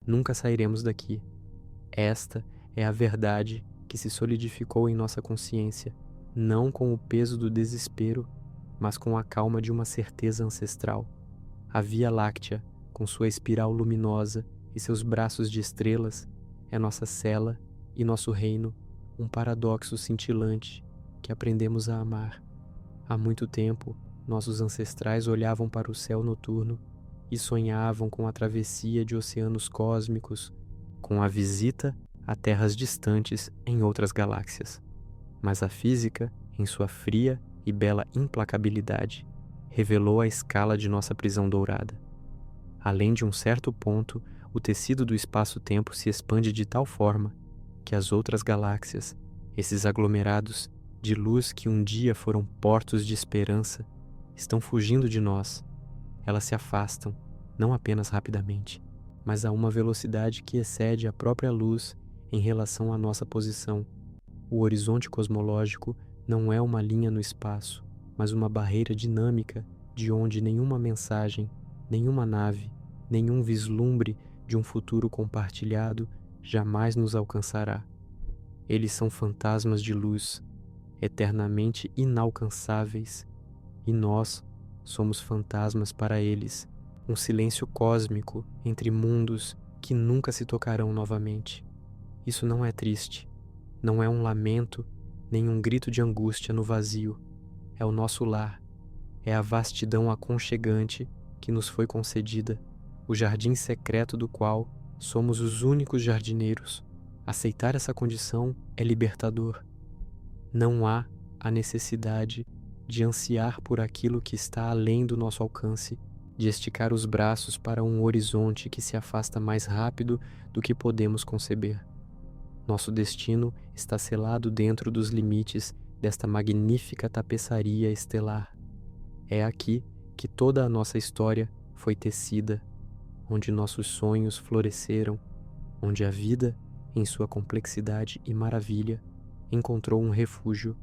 Nunca sairemos daqui. Esta é a verdade que se solidificou em nossa consciência, não com o peso do desespero, mas com a calma de uma certeza ancestral. A Via Láctea, com sua espiral luminosa e seus braços de estrelas, é nossa cela e nosso reino, um paradoxo cintilante que aprendemos a amar. Há muito tempo, nossos ancestrais olhavam para o céu noturno e sonhavam com a travessia de oceanos cósmicos, com a visita a terras distantes em outras galáxias. Mas a física, em sua fria e bela implacabilidade, revelou a escala de nossa prisão dourada. Além de um certo ponto, o tecido do espaço-tempo se expande de tal forma que as outras galáxias, esses aglomerados de luz que um dia foram portos de esperança, estão fugindo de nós. Elas se afastam, não apenas rapidamente, mas a uma velocidade que excede a própria luz em relação à nossa posição. O horizonte cosmológico não é uma linha no espaço, mas uma barreira dinâmica de onde nenhuma mensagem, nenhuma nave, nenhum vislumbre de um futuro compartilhado jamais nos alcançará. Eles são fantasmas de luz, eternamente inalcançáveis, e nós somos fantasmas para eles, um silêncio cósmico entre mundos que nunca se tocarão novamente. Isso não é triste, não é um lamento, nem um grito de angústia no vazio. É o nosso lar, é a vastidão aconchegante que nos foi concedida, o jardim secreto do qual somos os únicos jardineiros. Aceitar essa condição é libertador. Não há a necessidade de ansiar por aquilo que está além do nosso alcance, de esticar os braços para um horizonte que se afasta mais rápido do que podemos conceber. Nosso destino está selado dentro dos limites desta magnífica tapeçaria estelar. É aqui que toda a nossa história foi tecida, onde nossos sonhos floresceram, onde a vida, em sua complexidade e maravilha, encontrou um refúgio.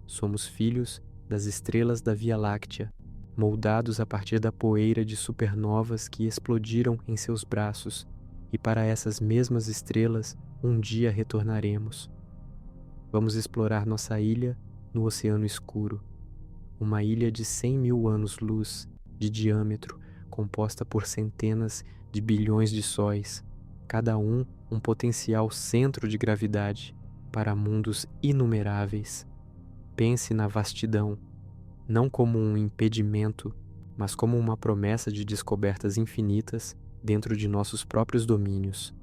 Somos filhos das estrelas da Via Láctea, moldados a partir da poeira de supernovas que explodiram em seus braços, e para essas mesmas estrelas um dia retornaremos. Vamos explorar nossa ilha no oceano escuro, uma ilha de 100.000 anos-luz de diâmetro, composta por centenas de bilhões de sóis, cada um potencial centro de gravidade para mundos inumeráveis. Pense na vastidão, não como um impedimento, mas como uma promessa de descobertas infinitas dentro de nossos próprios domínios.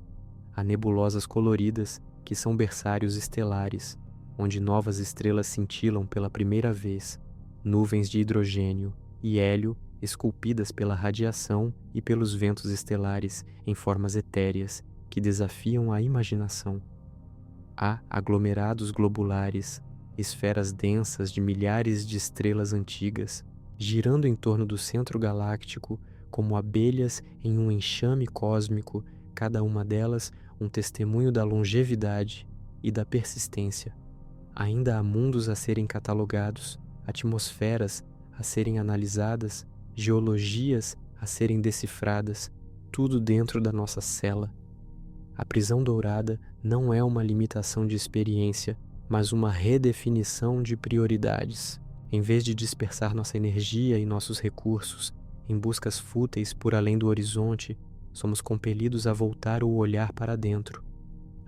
Há nebulosas coloridas que são berçários estelares, onde novas estrelas cintilam pela primeira vez, nuvens de hidrogênio e hélio esculpidas pela radiação e pelos ventos estelares em formas etéreas que desafiam a imaginação. Há aglomerados globulares, esferas densas de milhares de estrelas antigas, girando em torno do centro galáctico como abelhas em um enxame cósmico, cada uma delas um testemunho da longevidade e da persistência. Ainda há mundos a serem catalogados, atmosferas a serem analisadas, geologias a serem decifradas, tudo dentro da nossa cela. A prisão dourada não é uma limitação de experiência, mas uma redefinição de prioridades. Em vez de dispersar nossa energia e nossos recursos em buscas fúteis por além do horizonte, somos compelidos a voltar o olhar para dentro,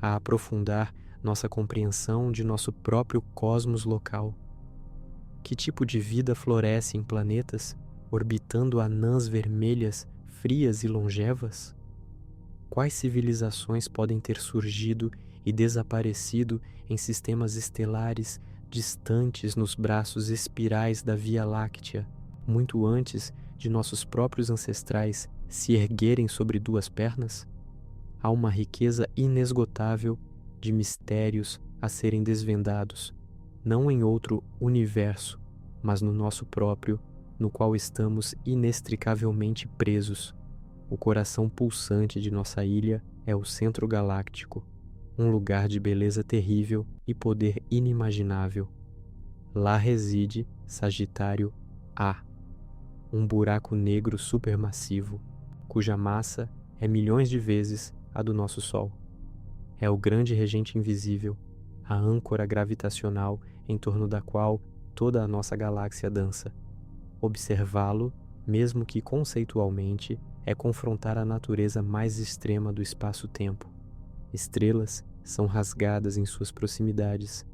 a aprofundar nossa compreensão de nosso próprio cosmos local. Que tipo de vida floresce em planetas orbitando anãs vermelhas, frias e longevas? Quais civilizações podem ter surgido e desaparecido em sistemas estelares distantes nos braços espirais da Via Láctea, muito antes de nossos próprios ancestrais se erguerem sobre duas pernas? Há uma riqueza inesgotável de mistérios a serem desvendados, não em outro universo, mas no nosso próprio, no qual estamos inextricavelmente presos. O coração pulsante de nossa ilha é o centro galáctico, um lugar de beleza terrível e poder inimaginável. Lá reside Sagitário A, um buraco negro supermassivo, cuja massa é milhões de vezes a do nosso Sol. É o grande regente invisível, a âncora gravitacional em torno da qual toda a nossa galáxia dança. Observá-lo, mesmo que conceitualmente, é confrontar a natureza mais extrema do espaço-tempo. Estrelas são rasgadas em suas proximidades,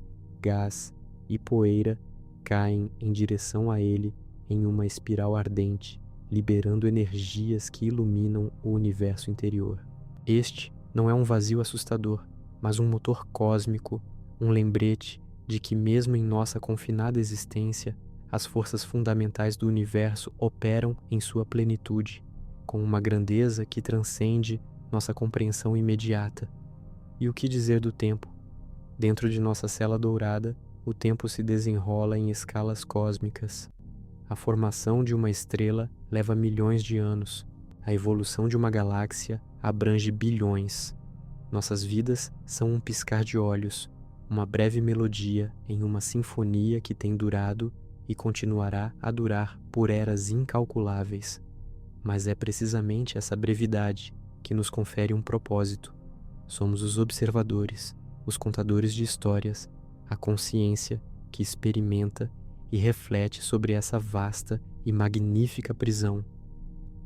gás e poeira caem em direção a ele em uma espiral ardente, liberando energias que iluminam o universo interior. Este não é um vazio assustador, mas um motor cósmico, um lembrete de que mesmo em nossa confinada existência, as forças fundamentais do universo operam em sua plenitude, com uma grandeza que transcende nossa compreensão imediata. E o que dizer do tempo? Dentro de nossa cela dourada, o tempo se desenrola em escalas cósmicas. A formação de uma estrela leva milhões de anos. A evolução de uma galáxia abrange bilhões. Nossas vidas são um piscar de olhos, uma breve melodia em uma sinfonia que tem durado e continuará a durar por eras incalculáveis. Mas é precisamente essa brevidade que nos confere um propósito. Somos os observadores, os contadores de histórias, a consciência que experimenta e reflete sobre essa vasta e magnífica prisão.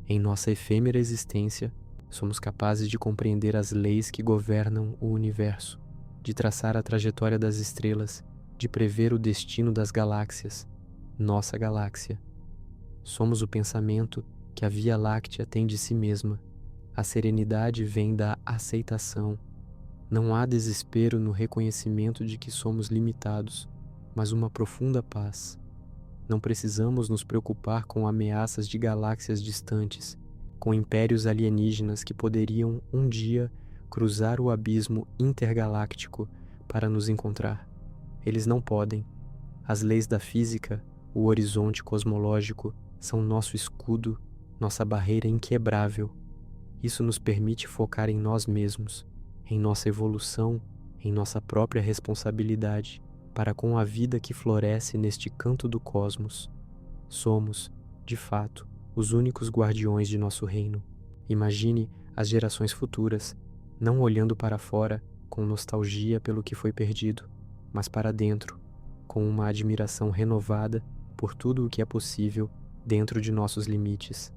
Em nossa efêmera existência, somos capazes de compreender as leis que governam o universo, de traçar a trajetória das estrelas, de prever o destino das galáxias, nossa galáxia. Somos o pensamento que a Via Láctea tem de si mesma. A serenidade vem da aceitação. Não há desespero no reconhecimento de que somos limitados, mas uma profunda paz. Não precisamos nos preocupar com ameaças de galáxias distantes, com impérios alienígenas que poderiam um dia cruzar o abismo intergaláctico para nos encontrar. Eles não podem. As leis da física, o horizonte cosmológico, são nosso escudo, nossa barreira inquebrável. Isso nos permite focar em nós mesmos, em nossa evolução, em nossa própria responsabilidade, para com a vida que floresce neste canto do cosmos. Somos, de fato, os únicos guardiões de nosso reino. Imagine as gerações futuras, não olhando para fora com nostalgia pelo que foi perdido, mas para dentro, com uma admiração renovada por tudo o que é possível dentro de nossos limites.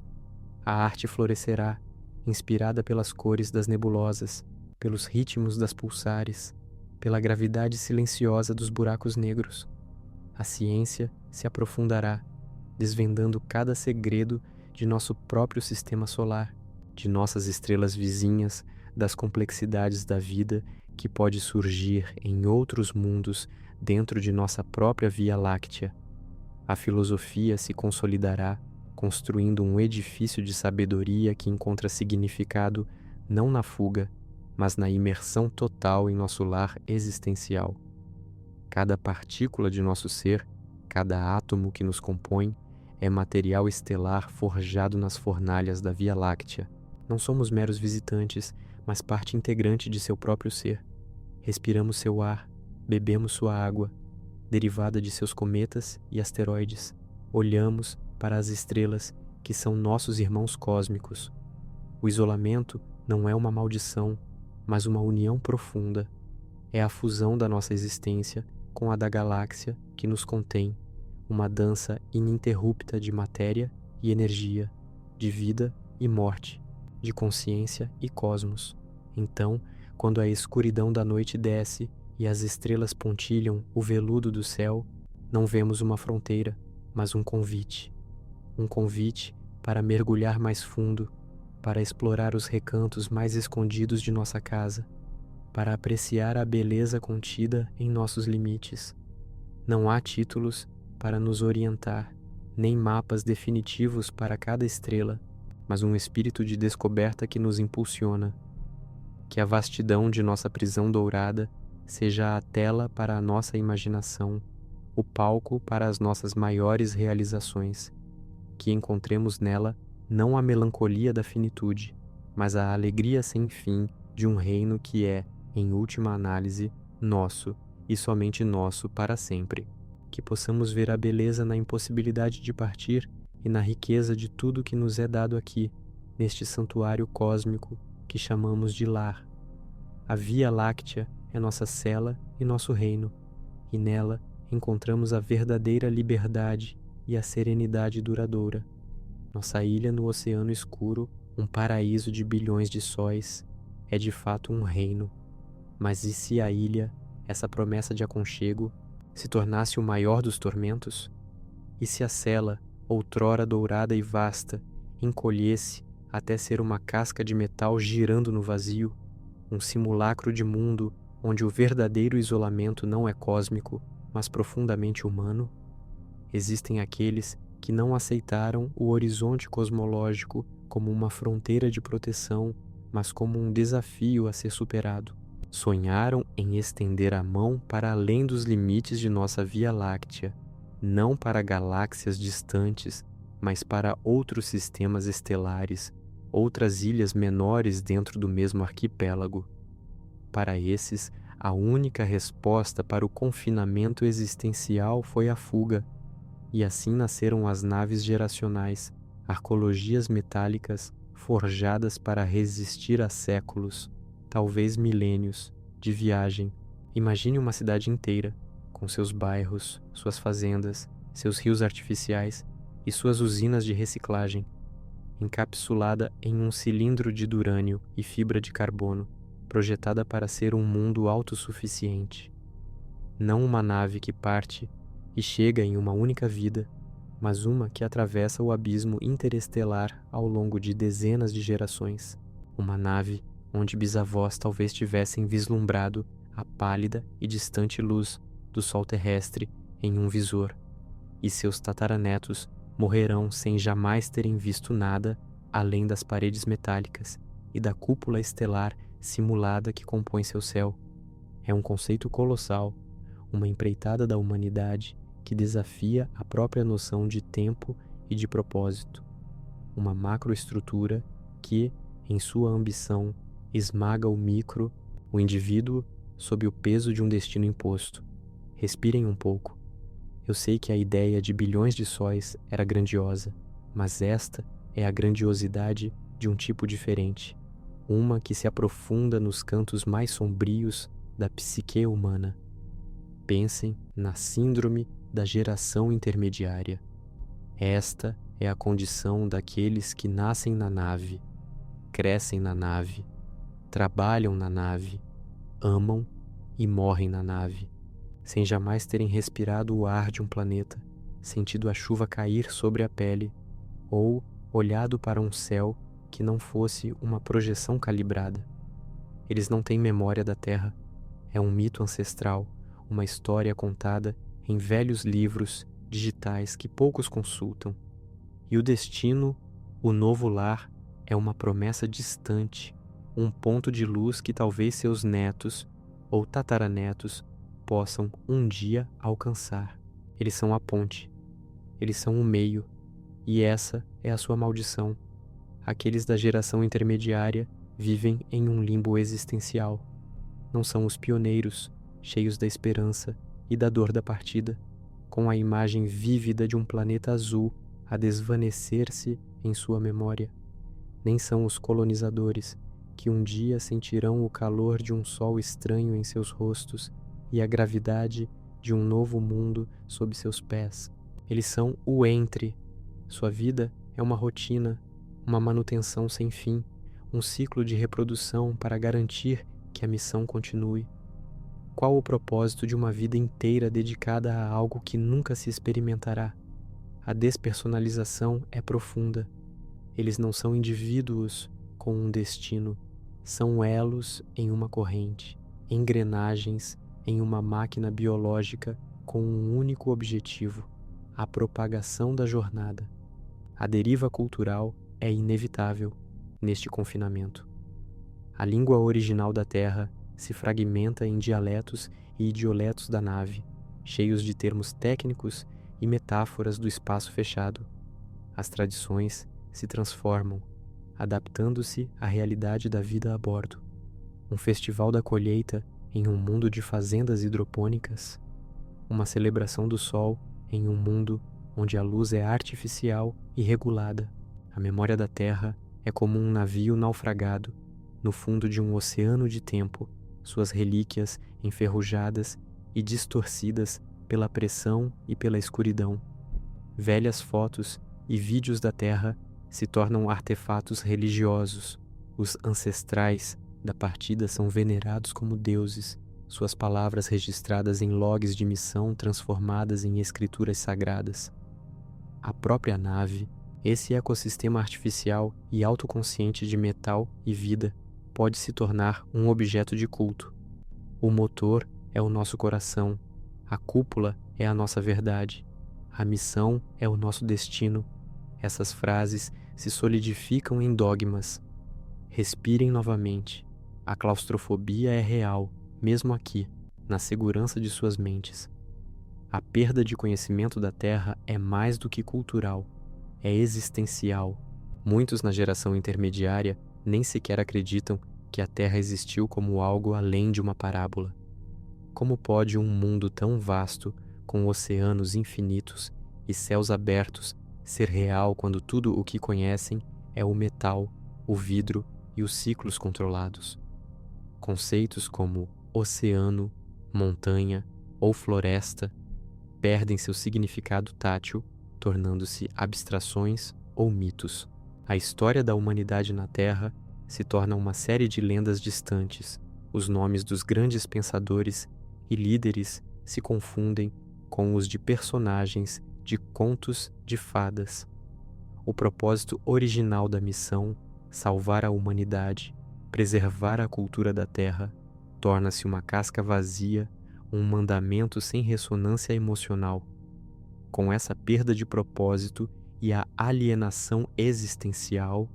A arte florescerá, inspirada pelas cores das nebulosas, pelos ritmos das pulsares, pela gravidade silenciosa dos buracos negros. A ciência se aprofundará, desvendando cada segredo de nosso próprio sistema solar, de nossas estrelas vizinhas, das complexidades da vida que pode surgir em outros mundos dentro de nossa própria Via Láctea. A filosofia se consolidará, construindo um edifício de sabedoria que encontra significado não na fuga, mas na imersão total em nosso lar existencial. Cada partícula de nosso ser, cada átomo que nos compõe, é material estelar forjado nas fornalhas da Via Láctea. Não somos meros visitantes, mas parte integrante de seu próprio ser. Respiramos seu ar, bebemos sua água, derivada de seus cometas e asteroides. Olhamos para as estrelas, que são nossos irmãos cósmicos. O isolamento não é uma maldição, mas uma união profunda. É a fusão da nossa existência com a da galáxia que nos contém, uma dança ininterrupta de matéria e energia, de vida e morte, de consciência e cosmos. Então, quando a escuridão da noite desce e as estrelas pontilham o veludo do céu, não vemos uma fronteira, mas um convite. Um convite para mergulhar mais fundo, para explorar os recantos mais escondidos de nossa casa, para apreciar a beleza contida em nossos limites. Não há títulos para nos orientar, nem mapas definitivos para cada estrela, mas um espírito de descoberta que nos impulsiona. Que a vastidão de nossa prisão dourada seja a tela para a nossa imaginação, o palco para as nossas maiores realizações. Que encontremos nela não a melancolia da finitude, mas a alegria sem fim de um reino que é, em última análise, nosso e somente nosso para sempre. Que possamos ver a beleza na impossibilidade de partir e na riqueza de tudo que nos é dado aqui, neste santuário cósmico que chamamos de lar. A Via Láctea é nossa cela e nosso reino, e nela encontramos a verdadeira liberdade e a serenidade duradoura. Nossa ilha no oceano escuro, um paraíso de bilhões de sóis, é de fato um reino. Mas e se a ilha, essa promessa de aconchego, se tornasse o maior dos tormentos? E se a cela, outrora dourada e vasta, encolhesse até ser uma casca de metal girando no vazio, um simulacro de mundo onde o verdadeiro isolamento não é cósmico, mas profundamente humano? Existem aqueles que não aceitaram o horizonte cosmológico como uma fronteira de proteção, mas como um desafio a ser superado. Sonharam em estender a mão para além dos limites de nossa Via Láctea, não para galáxias distantes, mas para outros sistemas estelares, outras ilhas menores dentro do mesmo arquipélago. Para esses, a única resposta para o confinamento existencial foi a fuga, e assim nasceram as naves geracionais, arcologias metálicas forjadas para resistir a séculos, talvez milênios, de viagem. Imagine uma cidade inteira, com seus bairros, suas fazendas, seus rios artificiais e suas usinas de reciclagem, encapsulada em um cilindro de durânio e fibra de carbono, projetada para ser um mundo autossuficiente. Não uma nave que parte e chega em uma única vida, mas uma que atravessa o abismo interestelar ao longo de dezenas de gerações. Uma nave onde bisavós talvez tivessem vislumbrado a pálida e distante luz do sol terrestre em um visor, e seus tataranetos morrerão sem jamais terem visto nada além das paredes metálicas e da cúpula estelar simulada que compõe seu céu. É um conceito colossal, uma empreitada da humanidade que desafia a própria noção de tempo e de propósito. Uma macroestrutura que, em sua ambição, esmaga o micro, o indivíduo, sob o peso de um destino imposto. Respirem um pouco. Eu sei que a ideia de bilhões de sóis era grandiosa, mas esta é a grandiosidade de um tipo diferente. Uma que se aprofunda nos cantos mais sombrios da psique humana. Pensem na síndrome da geração intermediária. Esta é a condição daqueles que nascem na nave, crescem na nave, trabalham na nave, amam e morrem na nave, sem jamais terem respirado o ar de um planeta, sentido a chuva cair sobre a pele, ou olhado para um céu que não fosse uma projeção calibrada. Eles não têm memória da Terra. É um mito ancestral, uma história contada em velhos livros digitais que poucos consultam. E o destino, o novo lar, é uma promessa distante, um ponto de luz que talvez seus netos ou tataranetos possam um dia alcançar. Eles são a ponte, eles são o meio, e essa é a sua maldição. Aqueles da geração intermediária vivem em um limbo existencial. Não são os pioneiros, cheios da esperança e da dor da partida, com a imagem vívida de um planeta azul a desvanecer-se em sua memória. Nem são os colonizadores, que um dia sentirão o calor de um sol estranho em seus rostos e a gravidade de um novo mundo sob seus pés. Eles são o entre. Sua vida é uma rotina, uma manutenção sem fim, um ciclo de reprodução para garantir que a missão continue. Qual o propósito de uma vida inteira dedicada a algo que nunca se experimentará? A despersonalização é profunda. Eles não são indivíduos com um destino, são elos em uma corrente, engrenagens em uma máquina biológica com um único objetivo: a propagação da jornada. A deriva cultural é inevitável neste confinamento. A língua original da Terra se fragmenta em dialetos e idioletos da nave, cheios de termos técnicos e metáforas do espaço fechado. As tradições se transformam, adaptando-se à realidade da vida a bordo. Um festival da colheita em um mundo de fazendas hidropônicas. Uma celebração do sol em um mundo onde a luz é artificial e regulada. A memória da Terra é como um navio naufragado no fundo de um oceano de tempo, suas relíquias enferrujadas e distorcidas pela pressão e pela escuridão. Velhas fotos e vídeos da Terra se tornam artefatos religiosos. Os ancestrais da partida são venerados como deuses, suas palavras registradas em logs de missão transformadas em escrituras sagradas. A própria nave, esse ecossistema artificial e autoconsciente de metal e vida, pode se tornar um objeto de culto. O motor é o nosso coração, a cúpula é a nossa verdade, a missão é o nosso destino. Essas frases se solidificam em dogmas. Respirem novamente. A claustrofobia é real, mesmo aqui, na segurança de suas mentes. A perda de conhecimento da Terra é mais do que cultural, é existencial. Muitos na geração intermediária nem sequer acreditam que a Terra existiu como algo além de uma parábola. Como pode um mundo tão vasto, com oceanos infinitos e céus abertos, ser real quando tudo o que conhecem é o metal, o vidro e os ciclos controlados? Conceitos como oceano, montanha ou floresta perdem seu significado tátil, tornando-se abstrações ou mitos. A história da humanidade na Terra se torna uma série de lendas distantes. Os nomes dos grandes pensadores e líderes se confundem com os de personagens de contos de fadas. O propósito original da missão, salvar a humanidade, preservar a cultura da Terra, torna-se uma casca vazia, um mandamento sem ressonância emocional. Com essa perda de propósito e a alienação existencial,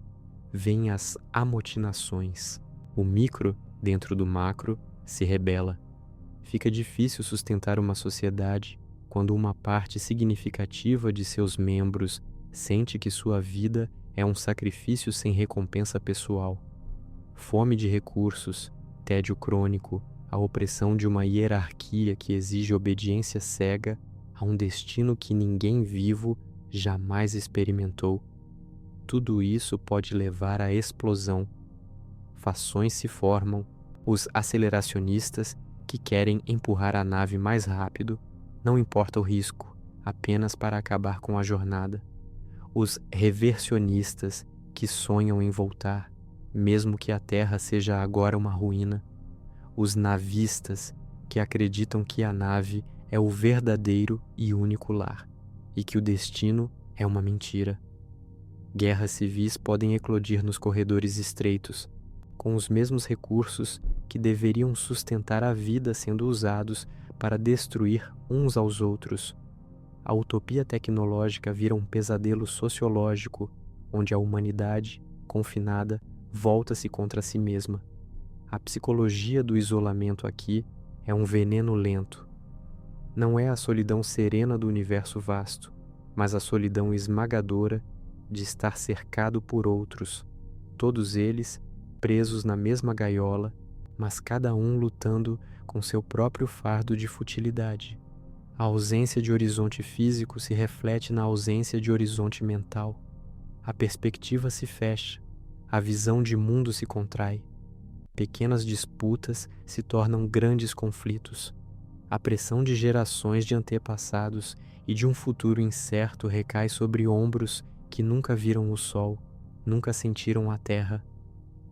vêm as amotinações. O micro, dentro do macro, se rebela. Fica difícil sustentar uma sociedade quando uma parte significativa de seus membros sente que sua vida é um sacrifício sem recompensa pessoal. Fome de recursos, tédio crônico, a opressão de uma hierarquia que exige obediência cega a um destino que ninguém vivo jamais experimentou. Tudo isso pode levar à explosão. Fações se formam, os aceleracionistas que querem empurrar a nave mais rápido, não importa o risco, apenas para acabar com a jornada. Os reversionistas que sonham em voltar, mesmo que a Terra seja agora uma ruína. Os navistas que acreditam que a nave é o verdadeiro e único lar, e que o destino é uma mentira. Guerras civis podem eclodir nos corredores estreitos, com os mesmos recursos que deveriam sustentar a vida sendo usados para destruir uns aos outros. A utopia tecnológica vira um pesadelo sociológico, onde a humanidade, confinada, volta-se contra si mesma. A psicologia do isolamento aqui é um veneno lento. Não é a solidão serena do universo vasto, mas a solidão esmagadora de estar cercado por outros, todos eles presos na mesma gaiola, mas cada um lutando com seu próprio fardo de futilidade. A ausência de horizonte físico se reflete na ausência de horizonte mental. A perspectiva se fecha, a visão de mundo se contrai. Pequenas disputas se tornam grandes conflitos. A pressão de gerações de antepassados e de um futuro incerto recai sobre ombros que nunca viram o sol, nunca sentiram a terra.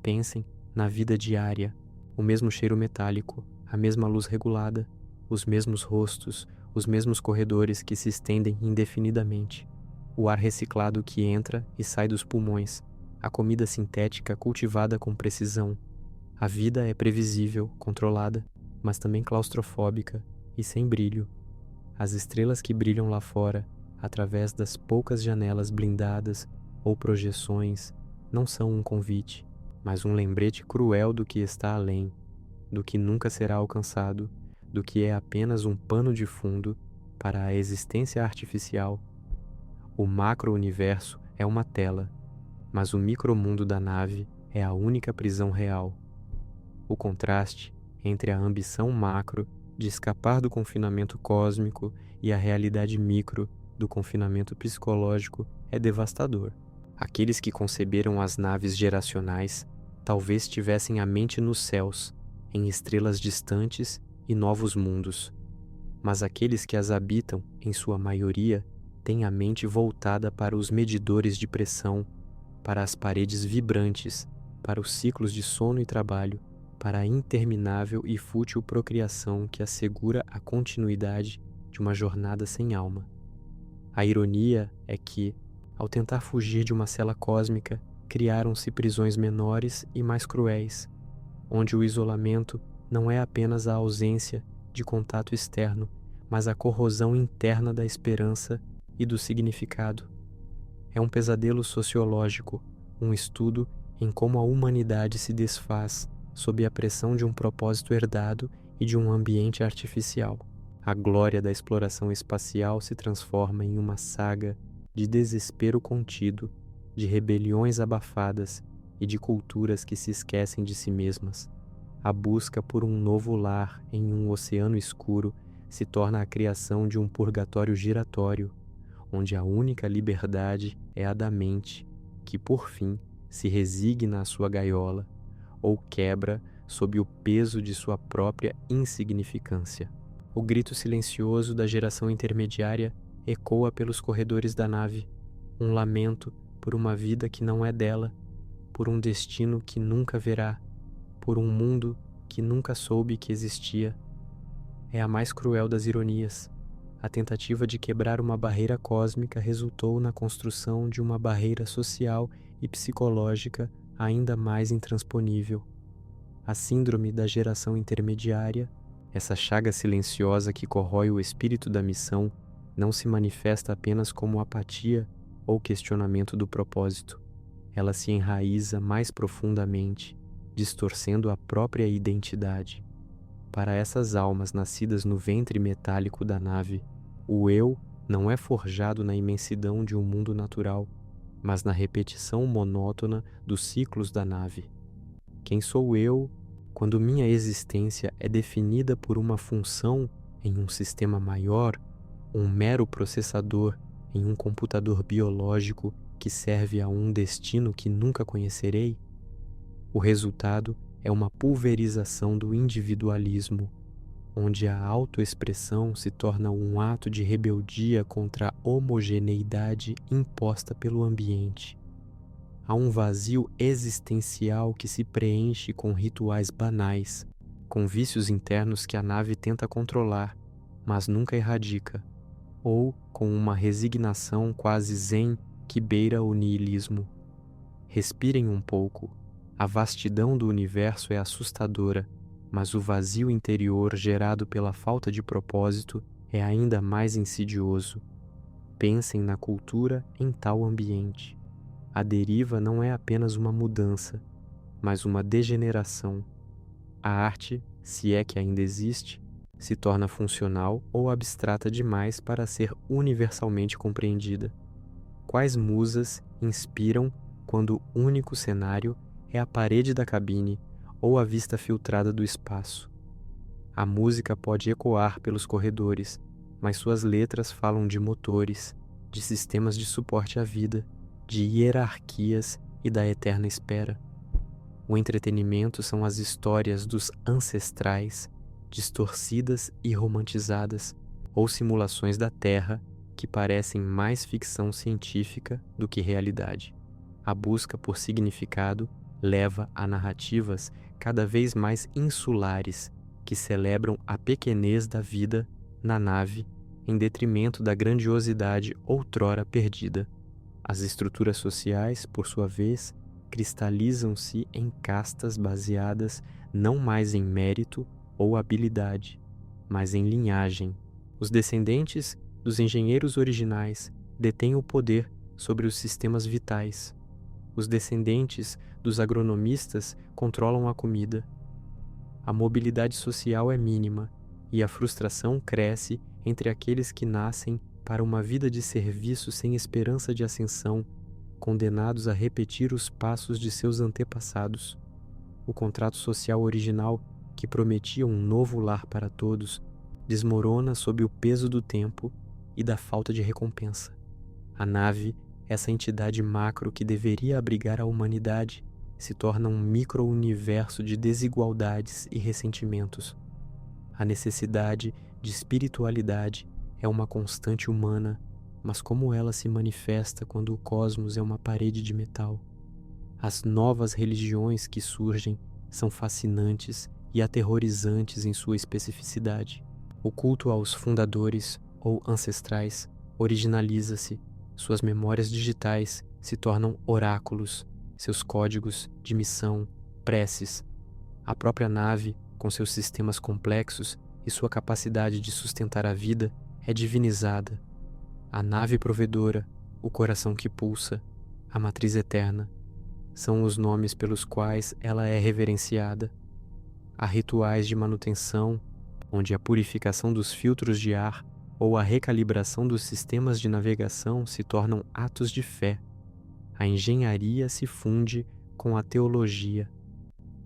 Pensem na vida diária, o mesmo cheiro metálico, a mesma luz regulada, os mesmos rostos, os mesmos corredores que se estendem indefinidamente, o ar reciclado que entra e sai dos pulmões, a comida sintética cultivada com precisão. A vida é previsível, controlada, mas também claustrofóbica e sem brilho. As estrelas que brilham lá fora, através das poucas janelas blindadas ou projeções, não são um convite, mas um lembrete cruel do que está além, do que nunca será alcançado, do que é apenas um pano de fundo para a existência artificial. O macro-universo é uma tela, mas o micromundo da nave é a única prisão real. O contraste entre a ambição macro de escapar do confinamento cósmico e a realidade micro do confinamento psicológico é devastador. Aqueles que conceberam as naves geracionais talvez tivessem a mente nos céus, em estrelas distantes e novos mundos. Mas aqueles que as habitam, em sua maioria, têm a mente voltada para os medidores de pressão, para as paredes vibrantes, para os ciclos de sono e trabalho, para a interminável e fútil procriação que assegura a continuidade de uma jornada sem alma. A ironia é que, ao tentar fugir de uma cela cósmica, criaram-se prisões menores e mais cruéis, onde o isolamento não é apenas a ausência de contato externo, mas a corrosão interna da esperança e do significado. É um pesadelo sociológico, um estudo em como a humanidade se desfaz sob a pressão de um propósito herdado e de um ambiente artificial. A glória da exploração espacial se transforma em uma saga de desespero contido, de rebeliões abafadas e de culturas que se esquecem de si mesmas. A busca por um novo lar em um oceano escuro se torna a criação de um purgatório giratório, onde a única liberdade é a da mente, que por fim se resigna à sua gaiola ou quebra sob o peso de sua própria insignificância. O grito silencioso da geração intermediária ecoa pelos corredores da nave, um lamento por uma vida que não é dela, por um destino que nunca verá, por um mundo que nunca soube que existia. É a mais cruel das ironias. A tentativa de quebrar uma barreira cósmica resultou na construção de uma barreira social e psicológica ainda mais intransponível. A síndrome da geração intermediária, essa chaga silenciosa que corrói o espírito da missão, não se manifesta apenas como apatia ou questionamento do propósito. Ela se enraiza mais profundamente, distorcendo a própria identidade. Para essas almas nascidas no ventre metálico da nave, o eu não é forjado na imensidão de um mundo natural, mas na repetição monótona dos ciclos da nave. Quem sou eu quando minha existência é definida por uma função em um sistema maior, um mero processador em um computador biológico que serve a um destino que nunca conhecerei? O resultado é uma pulverização do individualismo, onde a autoexpressão se torna um ato de rebeldia contra a homogeneidade imposta pelo ambiente. Há um vazio existencial que se preenche com rituais banais, com vícios internos que a nave tenta controlar, mas nunca erradica, ou com uma resignação quase zen que beira o niilismo. Respirem um pouco. A vastidão do universo é assustadora, mas o vazio interior gerado pela falta de propósito é ainda mais insidioso. Pensem na cultura em tal ambiente. A deriva não é apenas uma mudança, mas uma degeneração. A arte, se é que ainda existe, se torna funcional ou abstrata demais para ser universalmente compreendida. Quais musas inspiram quando o único cenário é a parede da cabine ou a vista filtrada do espaço? A música pode ecoar pelos corredores, mas suas letras falam de motores, de sistemas de suporte à vida, de hierarquias e da eterna espera. O entretenimento são as histórias dos ancestrais, distorcidas e romantizadas, ou simulações da Terra que parecem mais ficção científica do que realidade. A busca por significado leva a narrativas cada vez mais insulares que celebram a pequenez da vida na nave em detrimento da grandiosidade outrora perdida. As estruturas sociais, por sua vez, cristalizam-se em castas baseadas não mais em mérito ou habilidade, mas em linhagem. Os descendentes dos engenheiros originais detêm o poder sobre os sistemas vitais. Os descendentes dos agronomistas controlam a comida. A mobilidade social é mínima e a frustração cresce entre aqueles que nascem para uma vida de serviço sem esperança de ascensão, condenados a repetir os passos de seus antepassados. O contrato social original, que prometia um novo lar para todos, desmorona sob o peso do tempo e da falta de recompensa. A nave essa entidade macro que deveria abrigar a humanidade se torna um micro-universo de desigualdades e ressentimentos. A necessidade de espiritualidade é uma constante humana, mas como ela se manifesta quando o cosmos é uma parede de metal? As novas religiões que surgem são fascinantes e aterrorizantes em sua especificidade. O culto aos fundadores ou ancestrais originaliza-se, suas memórias digitais se tornam oráculos, seus códigos de missão, preces. A própria nave, com seus sistemas complexos e sua capacidade de sustentar a vida, é divinizada. A nave provedora, o coração que pulsa, a matriz eterna, são os nomes pelos quais ela é reverenciada. Há rituais de manutenção, onde a purificação dos filtros de ar ou a recalibração dos sistemas de navegação se tornam atos de fé. A engenharia se funde com a teologia,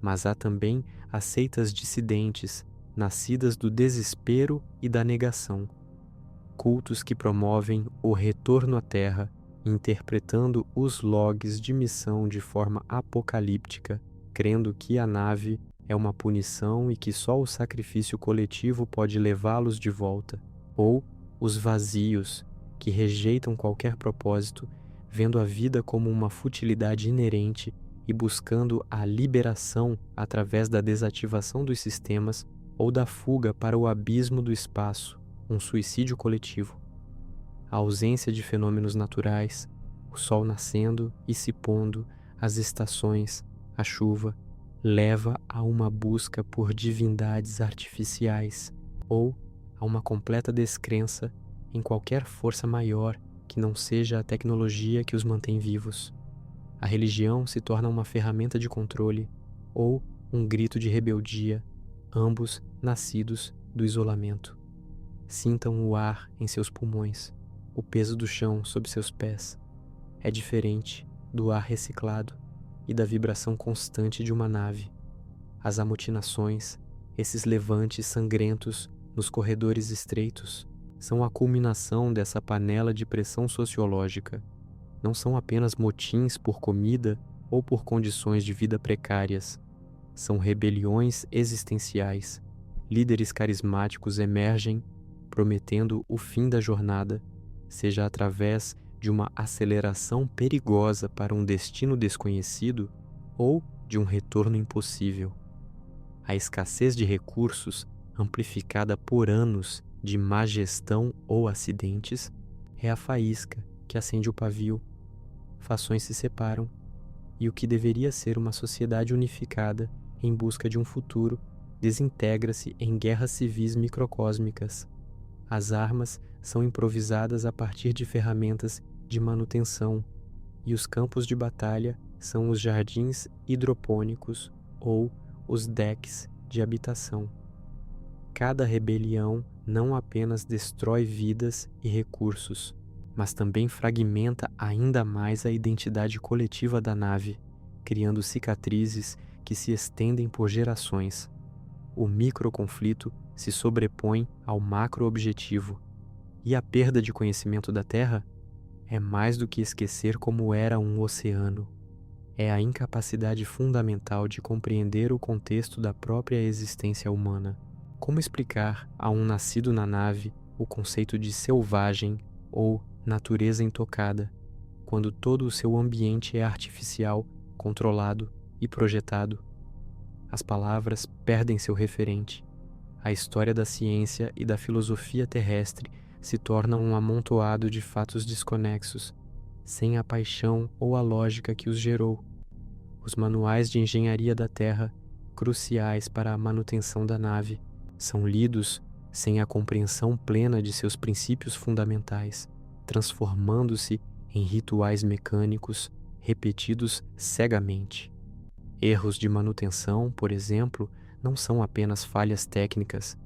mas há também as seitas dissidentes, nascidas do desespero e da negação. Cultos que promovem o retorno à Terra, interpretando os logs de missão de forma apocalíptica, crendo que a nave é uma punição e que só o sacrifício coletivo pode levá-los de volta. Ou os vazios, que rejeitam qualquer propósito, vendo a vida como uma futilidade inerente e buscando a liberação através da desativação dos sistemas ou da fuga para o abismo do espaço, um suicídio coletivo. A ausência de fenômenos naturais, o sol nascendo e se pondo, as estações, a chuva, leva a uma busca por divindades artificiais ou a uma completa descrença em qualquer força maior que não seja a tecnologia que os mantém vivos. A religião se torna uma ferramenta de controle ou um grito de rebeldia, ambos nascidos do isolamento. Sintam o ar em seus pulmões, o peso do chão sob seus pés. É diferente do ar reciclado e da vibração constante de uma nave. As amotinações, esses levantes sangrentos nos corredores estreitos, são a culminação dessa panela de pressão sociológica. Não são apenas motins por comida ou por condições de vida precárias. São rebeliões existenciais. Líderes carismáticos emergem, prometendo o fim da jornada, seja através de uma aceleração perigosa para um destino desconhecido ou de um retorno impossível. A escassez de recursos, amplificada por anos de má gestão ou acidentes, é a faísca que acende o pavio. Fações se separam e o que deveria ser uma sociedade unificada em busca de um futuro desintegra-se em guerras civis microcósmicas. As armas são improvisadas a partir de ferramentas de manutenção e os campos de batalha são os jardins hidropônicos ou os decks de habitação. Cada rebelião não apenas destrói vidas e recursos, mas também fragmenta ainda mais a identidade coletiva da nave, criando cicatrizes que se estendem por gerações. O microconflito se sobrepõe ao macro-objetivo, e a perda de conhecimento da Terra é mais do que esquecer como era um oceano. É a incapacidade fundamental de compreender o contexto da própria existência humana. Como explicar a um nascido na nave o conceito de selvagem ou natureza intocada, quando todo o seu ambiente é artificial, controlado e projetado? As palavras perdem seu referente. A história da ciência e da filosofia terrestre se torna um amontoado de fatos desconexos, sem a paixão ou a lógica que os gerou. Os manuais de engenharia da Terra, cruciais para a manutenção da nave, são lidos sem a compreensão plena de seus princípios fundamentais, transformando-se em rituais mecânicos repetidos cegamente. Erros de manutenção, por exemplo, não são apenas falhas técnicas,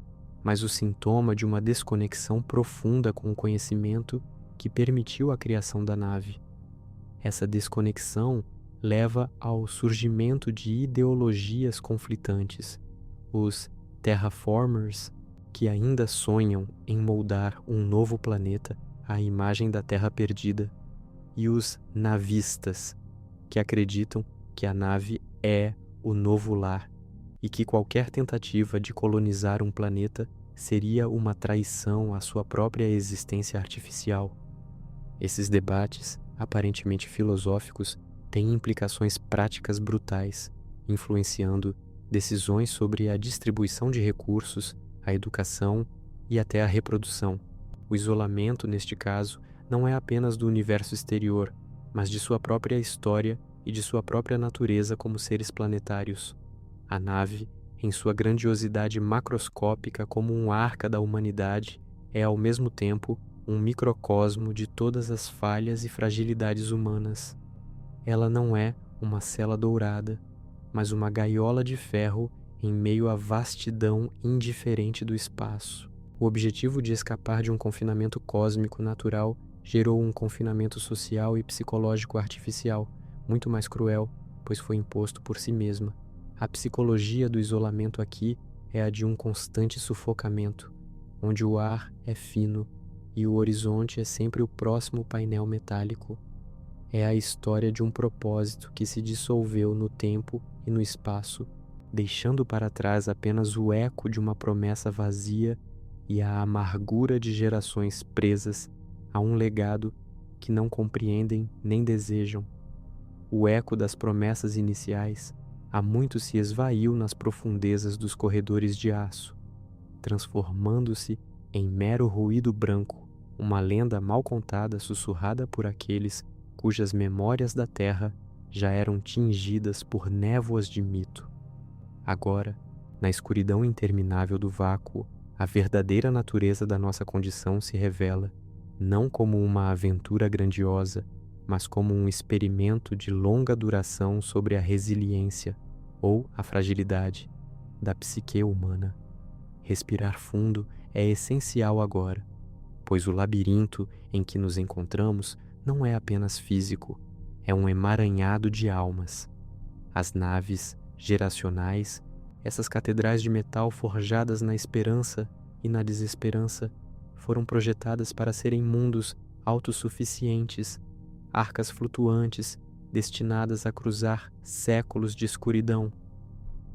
mas o sintoma de uma desconexão profunda com o conhecimento que permitiu a criação da nave. Essa desconexão leva ao surgimento de ideologias conflitantes, os terraformers, que ainda sonham em moldar um novo planeta à imagem da Terra perdida. e os navistas, que acreditam que a nave é o novo lar e que qualquer tentativa de colonizar um planeta seria uma traição à sua própria existência artificial. Esses debates, aparentemente filosóficos, têm implicações práticas brutais, influenciando decisões sobre a distribuição de recursos, a educação e até a reprodução. O isolamento, neste caso, não é apenas do universo exterior, mas de sua própria história e de sua própria natureza como seres planetários. A nave, em sua grandiosidade macroscópica como um arca da humanidade, é ao mesmo tempo um microcosmo de todas as falhas e fragilidades humanas. Ela não é uma cela dourada, mas uma gaiola de ferro em meio à vastidão indiferente do espaço. O objetivo de escapar de um confinamento cósmico natural gerou um confinamento social e psicológico artificial, muito mais cruel, pois foi imposto por si mesma. A psicologia do isolamento aqui é a de um constante sufocamento, onde o ar é fino e o horizonte é sempre o próximo painel metálico. É a história de um propósito que se dissolveu no tempo e no espaço, deixando para trás apenas o eco de uma promessa vazia e a amargura de gerações presas a um legado que não compreendem nem desejam. O eco das promessas iniciais há muito se esvaiu nas profundezas dos corredores de aço, transformando-se em mero ruído branco, uma lenda mal contada sussurrada por aqueles cujas memórias da terra já eram tingidas por névoas de mito. Agora, na escuridão interminável do vácuo, a verdadeira natureza da nossa condição se revela, não como uma aventura grandiosa, mas como um experimento de longa duração sobre a resiliência ou a fragilidade da psique humana. Respirar fundo é essencial agora, pois o labirinto em que nos encontramos não é apenas físico, é um emaranhado de almas. As naves geracionais, essas catedrais de metal forjadas na esperança e na desesperança, foram projetadas para serem mundos autossuficientes, arcas flutuantes destinadas a cruzar séculos de escuridão.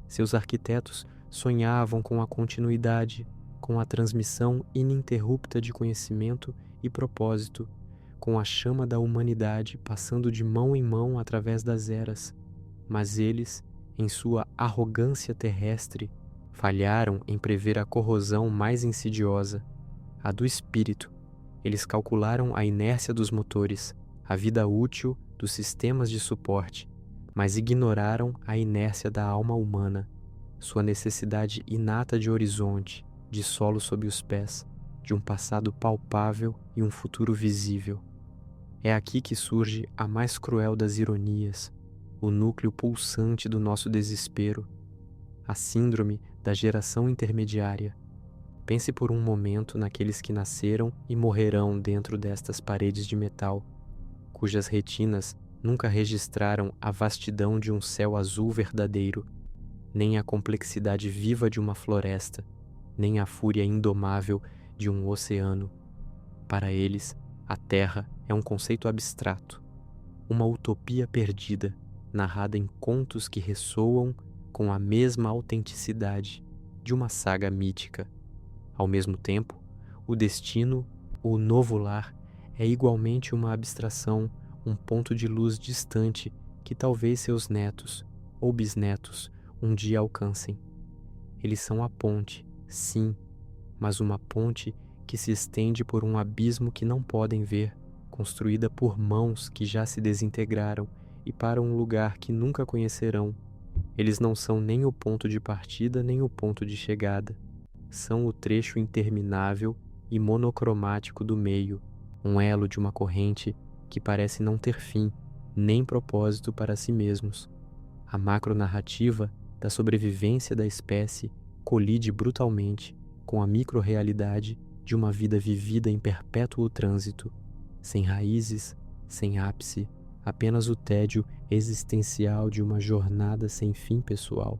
Seus arquitetos sonhavam com a continuidade, com a transmissão ininterrupta de conhecimento e propósito, com a chama da humanidade passando de mão em mão através das eras. Mas eles, em sua arrogância terrestre, falharam em prever a corrosão mais insidiosa, a do espírito. Eles calcularam a inércia dos motores, a vida útil dos sistemas de suporte, mas ignoraram a inércia da alma humana, sua necessidade inata de horizonte, de solo sob os pés, de um passado palpável e um futuro visível. É aqui que surge a mais cruel das ironias, o núcleo pulsante do nosso desespero, a síndrome da geração intermediária. Pense por um momento naqueles que nasceram e morrerão dentro destas paredes de metal, cujas retinas nunca registraram a vastidão de um céu azul verdadeiro, nem a complexidade viva de uma floresta, nem a fúria indomável de um oceano. Para eles, a Terra é um conceito abstrato, uma utopia perdida, narrada em contos que ressoam com a mesma autenticidade de uma saga mítica. Ao mesmo tempo, o destino, o novo lar, é igualmente uma abstração, um ponto de luz distante que talvez seus netos ou bisnetos um dia alcancem. Eles são a ponte, sim, mas uma ponte que se estende por um abismo que não podem ver, construída por mãos que já se desintegraram e para um lugar que nunca conhecerão. Eles não são nem o ponto de partida nem o ponto de chegada. São o trecho interminável e monocromático do meio, um elo de uma corrente que parece não ter fim, nem propósito para si mesmos. A macronarrativa da sobrevivência da espécie colide brutalmente com a microrrealidade de uma vida vivida em perpétuo trânsito, sem raízes, sem ápice, apenas o tédio existencial de uma jornada sem fim pessoal.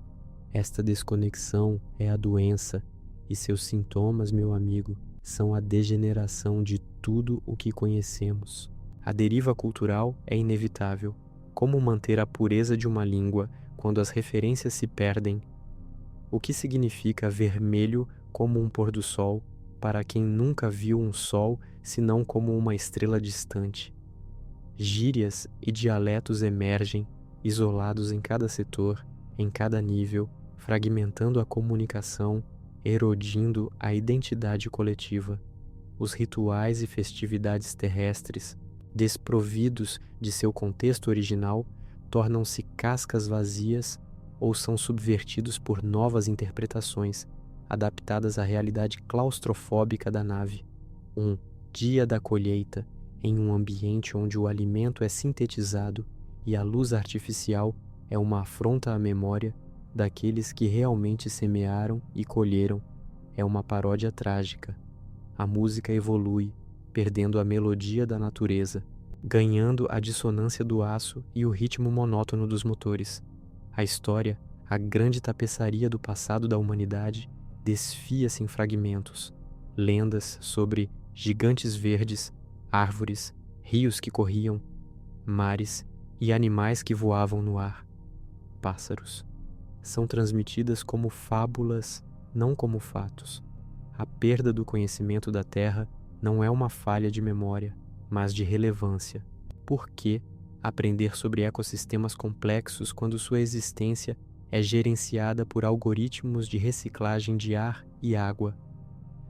Esta desconexão é a doença, e seus sintomas, meu amigo, são a degeneração de tudo o que conhecemos. A deriva cultural é inevitável. Como manter a pureza de uma língua quando as referências se perdem? O que significa vermelho como um pôr do sol para quem nunca viu um sol senão como uma estrela distante? Gírias e dialetos emergem, isolados em cada setor, em cada nível, fragmentando a comunicação, erodindo a identidade coletiva. Os rituais e festividades terrestres, desprovidos de seu contexto original, tornam-se cascas vazias ou são subvertidos por novas interpretações, adaptadas à realidade claustrofóbica da nave. Um dia da colheita, em um ambiente onde o alimento é sintetizado e a luz artificial é uma afronta à memória daqueles que realmente semearam e colheram, é uma paródia trágica. A música evolui, perdendo a melodia da natureza, ganhando a dissonância do aço e o ritmo monótono dos motores. A história, a grande tapeçaria do passado da humanidade, desfia-se em fragmentos. Lendas sobre gigantes verdes, árvores, rios que corriam, mares e animais que voavam no ar. Pássaros. São transmitidas como fábulas, não como fatos. A perda do conhecimento da Terra não é uma falha de memória, mas de relevância. Por que aprender sobre ecossistemas complexos quando sua existência é gerenciada por algoritmos de reciclagem de ar e água?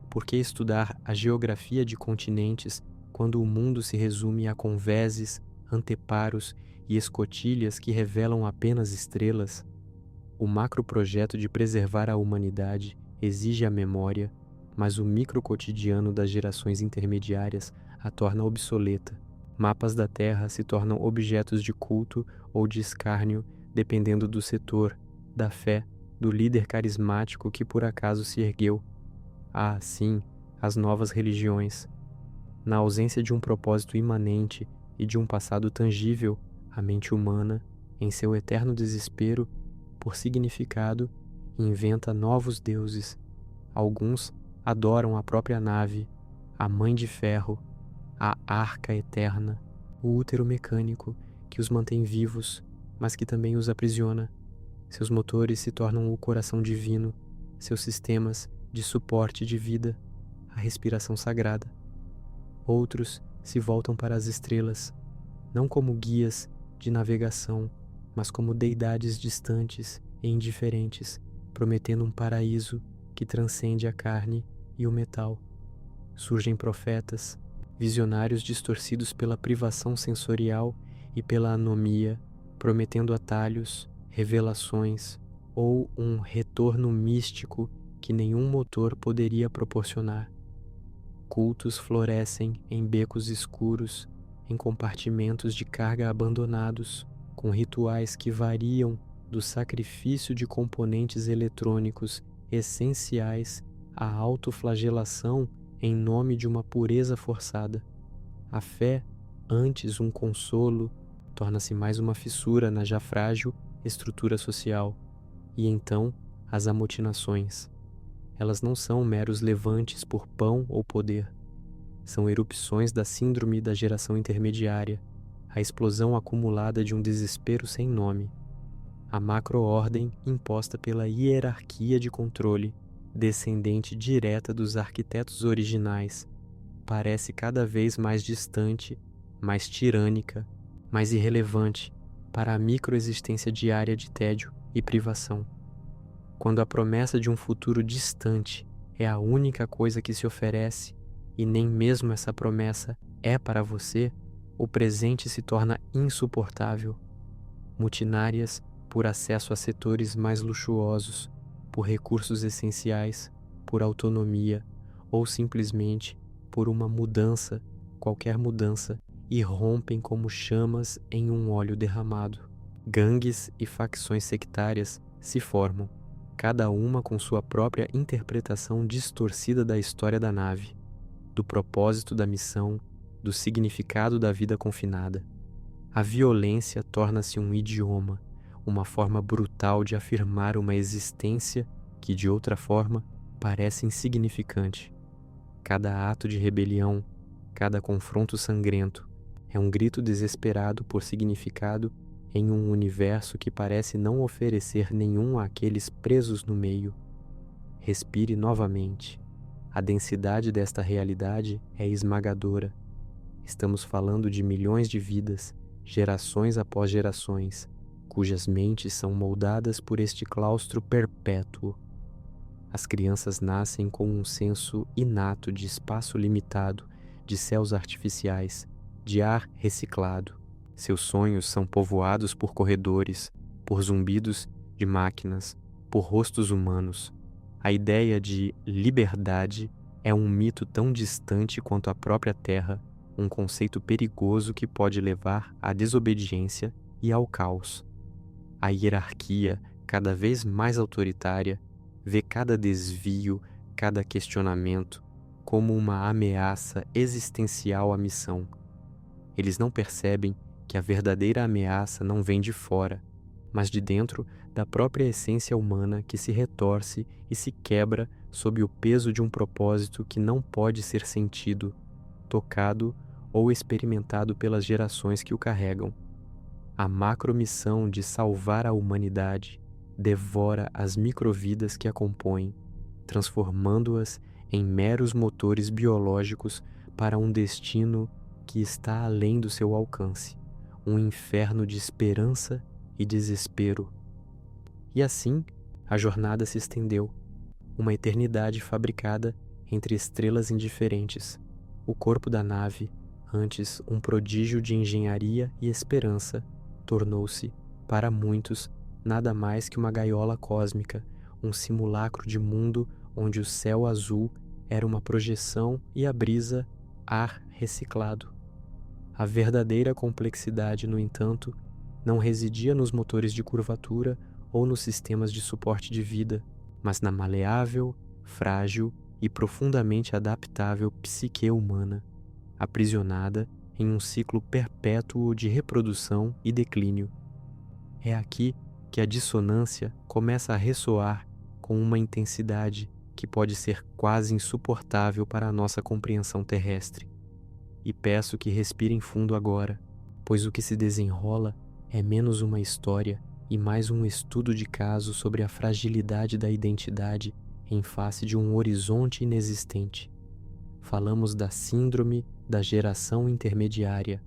Por que estudar a geografia de continentes quando o mundo se resume a convéses, anteparos e escotilhas que revelam apenas estrelas? O macroprojeto de preservar a humanidade exige a memória, mas o microcotidiano das gerações intermediárias a torna obsoleta. Mapas da Terra se tornam objetos de culto ou de escárnio dependendo do setor, da fé, do líder carismático que por acaso se ergueu. Ah, sim, as novas religiões. Na ausência de um propósito imanente e de um passado tangível, a mente humana, em seu eterno desespero por significado, inventa novos deuses. Alguns adoram a própria nave, a mãe de ferro, a arca eterna, o útero mecânico que os mantém vivos, mas que também os aprisiona. Seus motores se tornam o coração divino, seus sistemas de suporte de vida, a respiração sagrada. Outros se voltam para as estrelas, não como guias de navegação, mas como deidades distantes e indiferentes, prometendo um paraíso que transcende a carne e o metal. Surgem profetas, visionários distorcidos pela privação sensorial e pela anomia, prometendo atalhos, revelações ou um retorno místico que nenhum motor poderia proporcionar. Cultos florescem em becos escuros, em compartimentos de carga abandonados, com rituais que variam do sacrifício de componentes eletrônicos essenciais à autoflagelação em nome de uma pureza forçada. A fé, antes um consolo, torna-se mais uma fissura na já frágil estrutura social. E então, as amotinações. Elas não são meros levantes por pão ou poder. São erupções da síndrome da geração intermediária, a explosão acumulada de um desespero sem nome. A macro-ordem imposta pela hierarquia de controle, descendente direta dos arquitetos originais, parece cada vez mais distante, mais tirânica, mais irrelevante para a microexistência diária de tédio e privação. Quando a promessa de um futuro distante é a única coisa que se oferece, e nem mesmo essa promessa é para você, o presente se torna insuportável. Mutinárias por acesso a setores mais luxuosos, por recursos essenciais, por autonomia ou simplesmente por uma mudança, qualquer mudança, irrompem como chamas em um óleo derramado. Gangues e facções sectárias se formam, cada uma com sua própria interpretação distorcida da história da nave, do propósito da missão, do significado da vida confinada. A violência torna-se um idioma, uma forma brutal de afirmar uma existência que, de outra forma, parece insignificante. Cada ato de rebelião, cada confronto sangrento, É um grito desesperado por significado em um universo que parece não oferecer nenhum àqueles presos no meio. Respire novamente. A densidade desta realidade é esmagadora. Estamos falando de milhões de vidas, gerações após gerações, cujas mentes são moldadas por este claustro perpétuo. As crianças nascem com um senso inato de espaço limitado, de céus artificiais, de ar reciclado. Seus sonhos são povoados por corredores, por zumbidos de máquinas, por rostos humanos. A ideia de liberdade é um mito tão distante quanto a própria Terra, um conceito perigoso que pode levar à desobediência e ao caos. A hierarquia, cada vez mais autoritária, vê cada desvio, cada questionamento como uma ameaça existencial à missão. Eles não percebem que a verdadeira ameaça não vem de fora, mas de dentro da própria essência humana que se retorce e se quebra sob o peso de um propósito que não pode ser sentido, tocado ou experimentado pelas gerações que o carregam. A macromissão de salvar a humanidade devora as microvidas que a compõem, transformando-as em meros motores biológicos para um destino que está além do seu alcance, um inferno de esperança e desespero. E assim, a jornada se estendeu, uma eternidade fabricada entre estrelas indiferentes. O corpo da nave, antes um prodígio de engenharia e esperança, tornou-se, para muitos, nada mais que uma gaiola cósmica, um simulacro de mundo onde o céu azul era uma projeção e a brisa, ar reciclado. A verdadeira complexidade, no entanto, não residia nos motores de curvatura ou nos sistemas de suporte de vida, mas na maleável, frágil e profundamente adaptável psique humana, aprisionada em um ciclo perpétuo de reprodução e declínio. É aqui que a dissonância começa a ressoar com uma intensidade que pode ser quase insuportável para a nossa compreensão terrestre. E peço que respirem fundo agora, pois o que se desenrola é menos uma história e mais um estudo de caso sobre a fragilidade da identidade em face de um horizonte inexistente. Falamos da síndrome da geração intermediária.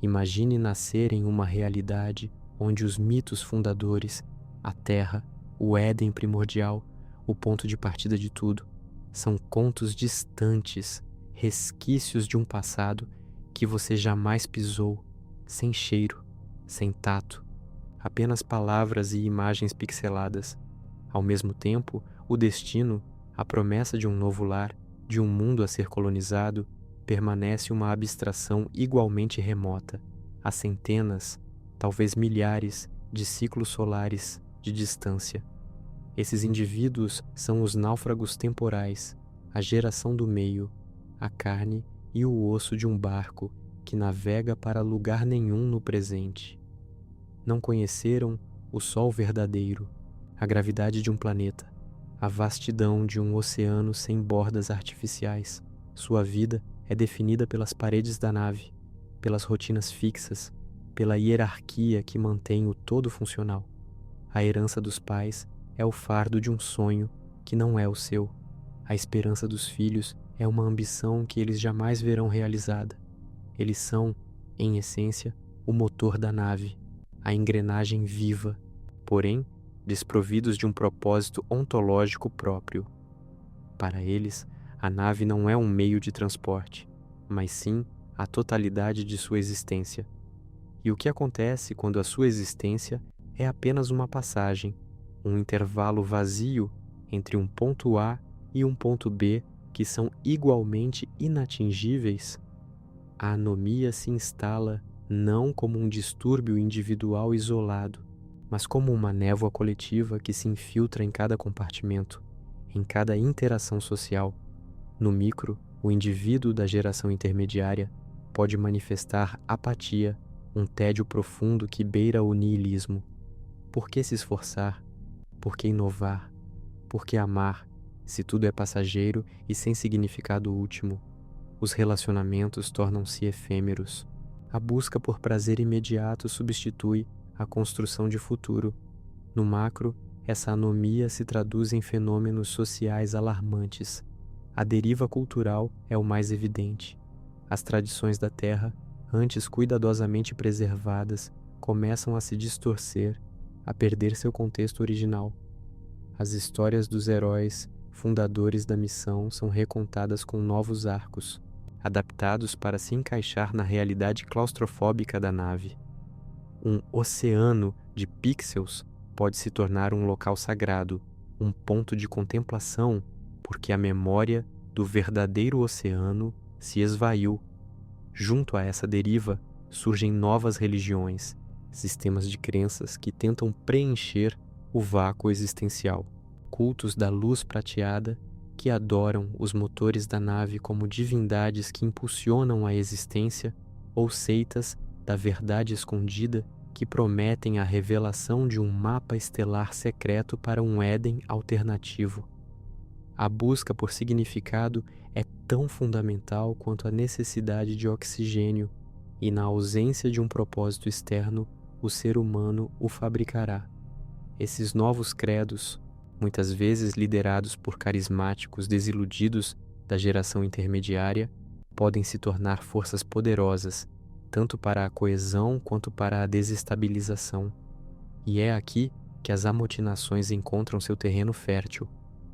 Imagine nascer em uma realidade onde os mitos fundadores, a Terra, o Éden primordial, o ponto de partida de tudo, são contos distantes, resquícios de um passado que você jamais pisou, sem cheiro, sem tato, apenas palavras e imagens pixeladas. Ao mesmo tempo, o destino, a promessa de um novo lar, de um mundo a ser colonizado, permanece uma abstração igualmente remota, a centenas, talvez milhares, de ciclos solares de distância. Esses indivíduos são os náufragos temporais, a geração do meio, a carne e o osso de um barco que navega para lugar nenhum no presente. Não conheceram o sol verdadeiro, a gravidade de um planeta, a vastidão de um oceano sem bordas artificiais. Sua vida é definida pelas paredes da nave, pelas rotinas fixas, pela hierarquia que mantém o todo funcional. A herança dos pais é o fardo de um sonho que não é o seu. A esperança dos filhos é uma ambição que eles jamais verão realizada. Eles são, em essência, o motor da nave, a engrenagem viva, porém desprovidos de um propósito ontológico próprio. Para eles, a nave não é um meio de transporte, mas sim a totalidade de sua existência. E o que acontece quando a sua existência é apenas uma passagem, um intervalo vazio entre um ponto A e um ponto B que são igualmente inatingíveis? A anomia se instala não como um distúrbio individual isolado, mas como uma névoa coletiva que se infiltra em cada compartimento, em cada interação social. No micro, o indivíduo da geração intermediária pode manifestar apatia, um tédio profundo que beira o niilismo. Por que se esforçar? Por que inovar? Por que amar, se tudo é passageiro e sem significado último? Os relacionamentos tornam-se efêmeros. A busca por prazer imediato substitui a construção de futuro. No macro, essa anomia se traduz em fenômenos sociais alarmantes. A deriva cultural é o mais evidente. As tradições da terra, antes cuidadosamente preservadas, começam a se distorcer, a perder seu contexto original. As histórias dos heróis, fundadores da missão, são recontadas com novos arcos, adaptados para se encaixar na realidade claustrofóbica da nave. Um oceano de pixels pode se tornar um local sagrado, um ponto de contemplação, porque a memória do verdadeiro oceano se esvaiu. Junto a essa deriva, surgem novas religiões, sistemas de crenças que tentam preencher o vácuo existencial. Cultos da luz prateada que adoram os motores da nave como divindades que impulsionam a existência, ou seitas da verdade escondida que prometem a revelação de um mapa estelar secreto para um Éden alternativo. A busca por significado é tão fundamental quanto a necessidade de oxigênio, e na ausência de um propósito externo, o ser humano o fabricará. Esses novos credos, muitas vezes liderados por carismáticos desiludidos da geração intermediária, podem se tornar forças poderosas, tanto para a coesão quanto para a desestabilização. E é aqui que as amotinações encontram seu terreno fértil.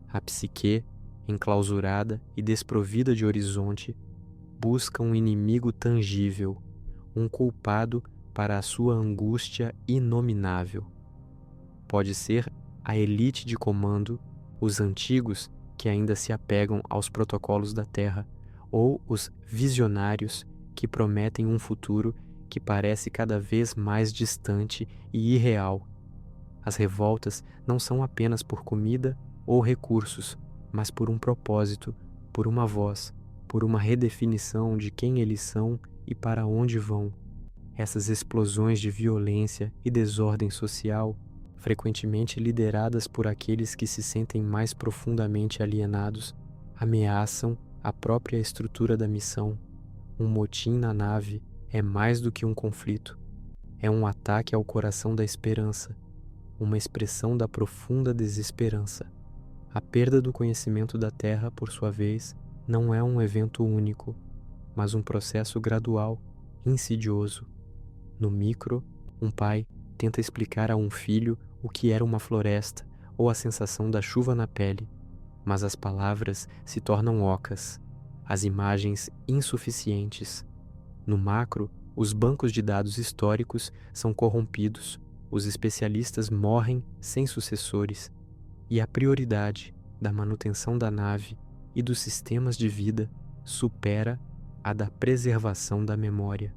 A psique, enclausurada e desprovida de horizonte, busca um inimigo tangível, um culpado para a sua angústia inominável. Pode ser a elite de comando, os antigos que ainda se apegam aos protocolos da Terra, ou os visionários que prometem um futuro que parece cada vez mais distante e irreal. As revoltas não são apenas por comida ou recursos, mas por um propósito, por uma voz, por uma redefinição de quem eles são e para onde vão. Essas explosões de violência e desordem social, frequentemente lideradas por aqueles que se sentem mais profundamente alienados, ameaçam a própria estrutura da missão. Um motim na nave é mais do que um conflito. É um ataque ao coração da esperança, uma expressão da profunda desesperança. A perda do conhecimento da Terra, por sua vez, não é um evento único, mas um processo gradual, insidioso. No micro, um pai tenta explicar a um filho o que era uma floresta ou a sensação da chuva na pele, mas as palavras se tornam ocas, as imagens insuficientes. No macro, os bancos de dados históricos são corrompidos, os especialistas morrem sem sucessores, e a prioridade da manutenção da nave e dos sistemas de vida supera a da preservação da memória.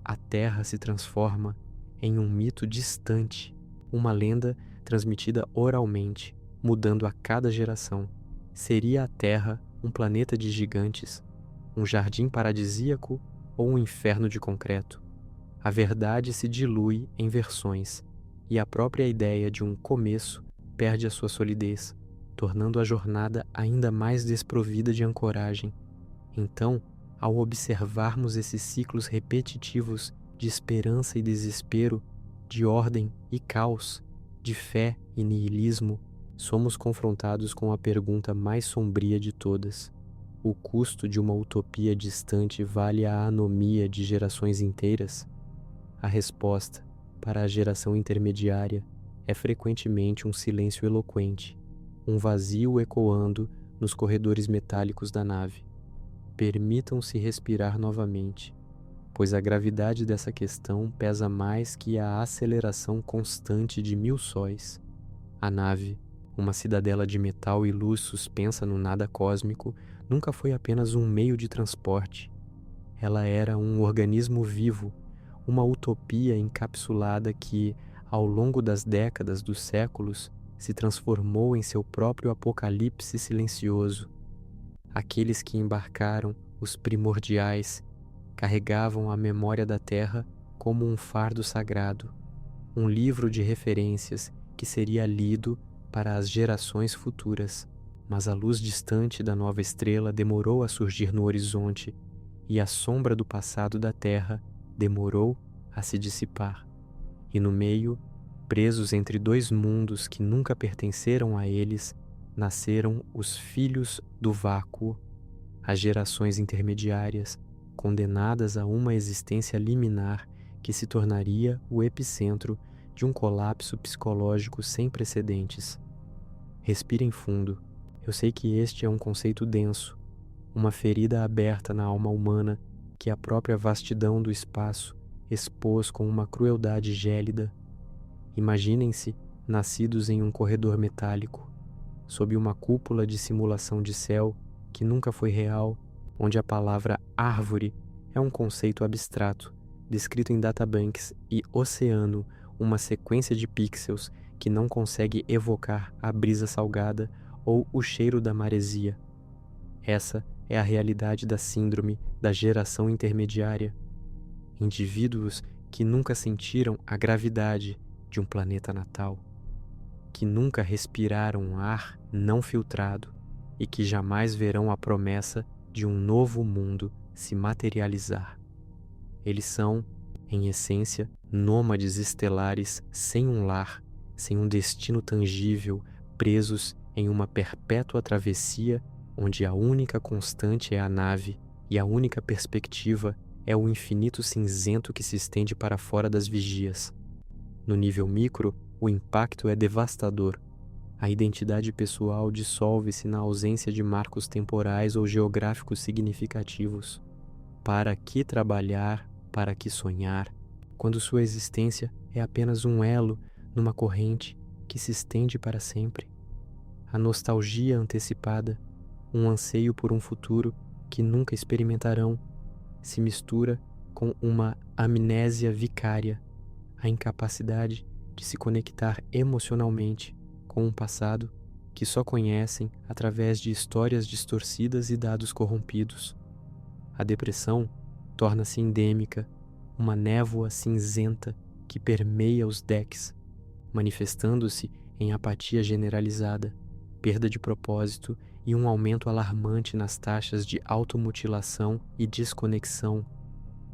A Terra se transforma em um mito distante, uma lenda transmitida oralmente, mudando a cada geração. Seria a Terra um planeta de gigantes, um jardim paradisíaco ou um inferno de concreto? A verdade se dilui em versões, e a própria ideia de um começo perde a sua solidez, tornando a jornada ainda mais desprovida de ancoragem. Então, ao observarmos esses ciclos repetitivos de esperança e desespero, de ordem e caos, de fé e niilismo, somos confrontados com a pergunta mais sombria de todas: o custo de uma utopia distante vale a anomia de gerações inteiras? A resposta, para a geração intermediária, é frequentemente um silêncio eloquente, um vazio ecoando nos corredores metálicos da nave. Permitam-se respirar novamente, pois a gravidade dessa questão pesa mais que a aceleração constante de 1000 sóis. A nave, uma cidadela de metal e luz suspensa no nada cósmico, nunca foi apenas um meio de transporte. Ela era um organismo vivo, uma utopia encapsulada que, ao longo das décadas dos séculos, se transformou em seu próprio apocalipse silencioso. Aqueles que embarcaram, os primordiais, carregavam a memória da Terra como um fardo sagrado, um livro de referências que seria lido para as gerações futuras. Mas a luz distante da nova estrela demorou a surgir no horizonte, e a sombra do passado da Terra demorou a se dissipar, e no meio, presos entre dois mundos que nunca pertenceram a eles, nasceram os filhos do vácuo, as gerações intermediárias, condenadas a uma existência liminar que se tornaria o epicentro de um colapso psicológico sem precedentes. Respirem fundo. Eu sei que este é um conceito denso, uma ferida aberta na alma humana que a própria vastidão do espaço expôs com uma crueldade gélida. Imaginem-se nascidos em um corredor metálico, sob uma cúpula de simulação de céu que nunca foi real, onde a palavra árvore é um conceito abstrato, descrito em databanks, e oceano, uma sequência de pixels que não consegue evocar a brisa salgada ou o cheiro da maresia. Essa é a realidade da síndrome da geração intermediária. Indivíduos que nunca sentiram a gravidade de um planeta natal, que nunca respiraram ar não filtrado e que jamais verão a promessa de um novo mundo se materializar. Eles são, em essência, nômades estelares sem um lar, sem um destino tangível, presos em uma perpétua travessia onde a única constante é a nave e a única perspectiva é o infinito cinzento que se estende para fora das vigias. No nível micro, o impacto é devastador. A identidade pessoal dissolve-se na ausência de marcos temporais ou geográficos significativos. Para que trabalhar, para que sonhar, quando sua existência é apenas um elo numa corrente que se estende para sempre? A nostalgia antecipada, um anseio por um futuro que nunca experimentarão, se mistura com uma amnésia vicária, a incapacidade de se conectar emocionalmente com um passado que só conhecem através de histórias distorcidas e dados corrompidos. A depressão torna-se endêmica, uma névoa cinzenta que permeia os decks, manifestando-se em apatia generalizada, perda de propósito e um aumento alarmante nas taxas de automutilação e desconexão,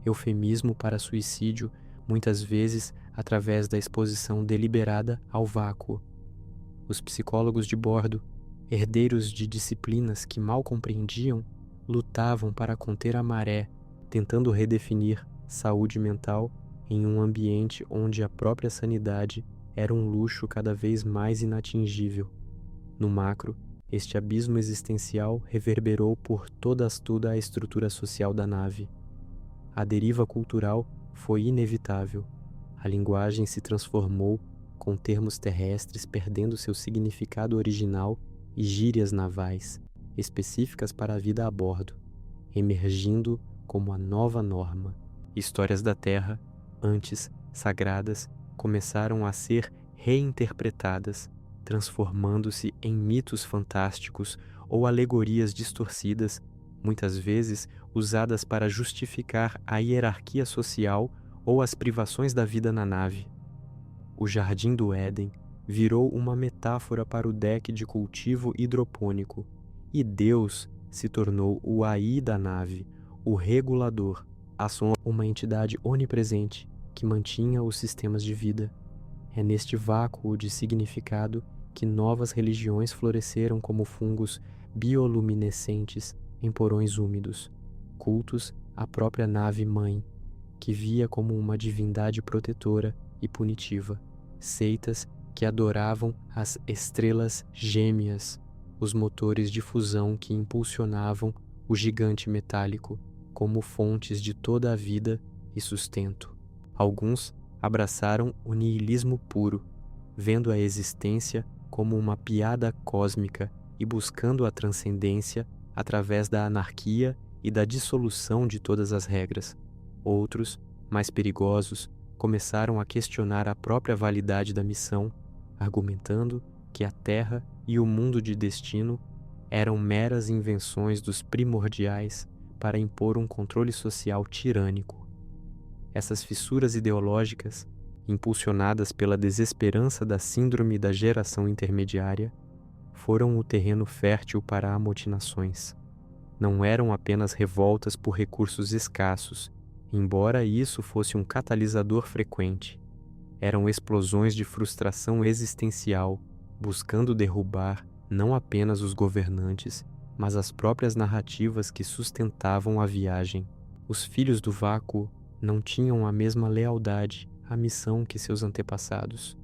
eufemismo para suicídio, muitas vezes através da exposição deliberada ao vácuo. Os psicólogos de bordo, herdeiros de disciplinas que mal compreendiam, lutavam para conter a maré, tentando redefinir saúde mental em um ambiente onde a própria sanidade era um luxo cada vez mais inatingível. No macro, este abismo existencial reverberou por toda a estrutura social da nave. A deriva cultural foi inevitável. A linguagem se transformou, com termos terrestres perdendo seu significado original e gírias navais, específicas para a vida a bordo, emergindo como a nova norma. Histórias da Terra, antes sagradas, começaram a ser reinterpretadas, transformando-se em mitos fantásticos ou alegorias distorcidas, muitas vezes usadas para justificar a hierarquia social ou as privações da vida na nave. O Jardim do Éden virou uma metáfora para o deck de cultivo hidropônico, e Deus se tornou o AI da nave, o regulador, uma entidade onipresente que mantinha os sistemas de vida. É neste vácuo de significado que novas religiões floresceram como fungos bioluminescentes em porões úmidos, cultos à própria nave-mãe, que via como uma divindade protetora e punitiva, seitas que adoravam as estrelas gêmeas, os motores de fusão que impulsionavam o gigante metálico como fontes de toda a vida e sustento. Alguns abraçaram o niilismo puro, vendo a existência como uma piada cósmica e buscando a transcendência através da anarquia e da dissolução de todas as regras. Outros, mais perigosos, começaram a questionar a própria validade da missão, argumentando que a Terra e o mundo de destino eram meras invenções dos primordiais para impor um controle social tirânico. Essas fissuras ideológicas, impulsionadas pela desesperança da síndrome da geração intermediária, foram o terreno fértil para amotinações. Não eram apenas revoltas por recursos escassos, embora isso fosse um catalisador frequente. Eram explosões de frustração existencial, buscando derrubar não apenas os governantes, mas as próprias narrativas que sustentavam a viagem. Os filhos do vácuo não tinham a mesma lealdade à missão que seus antepassados.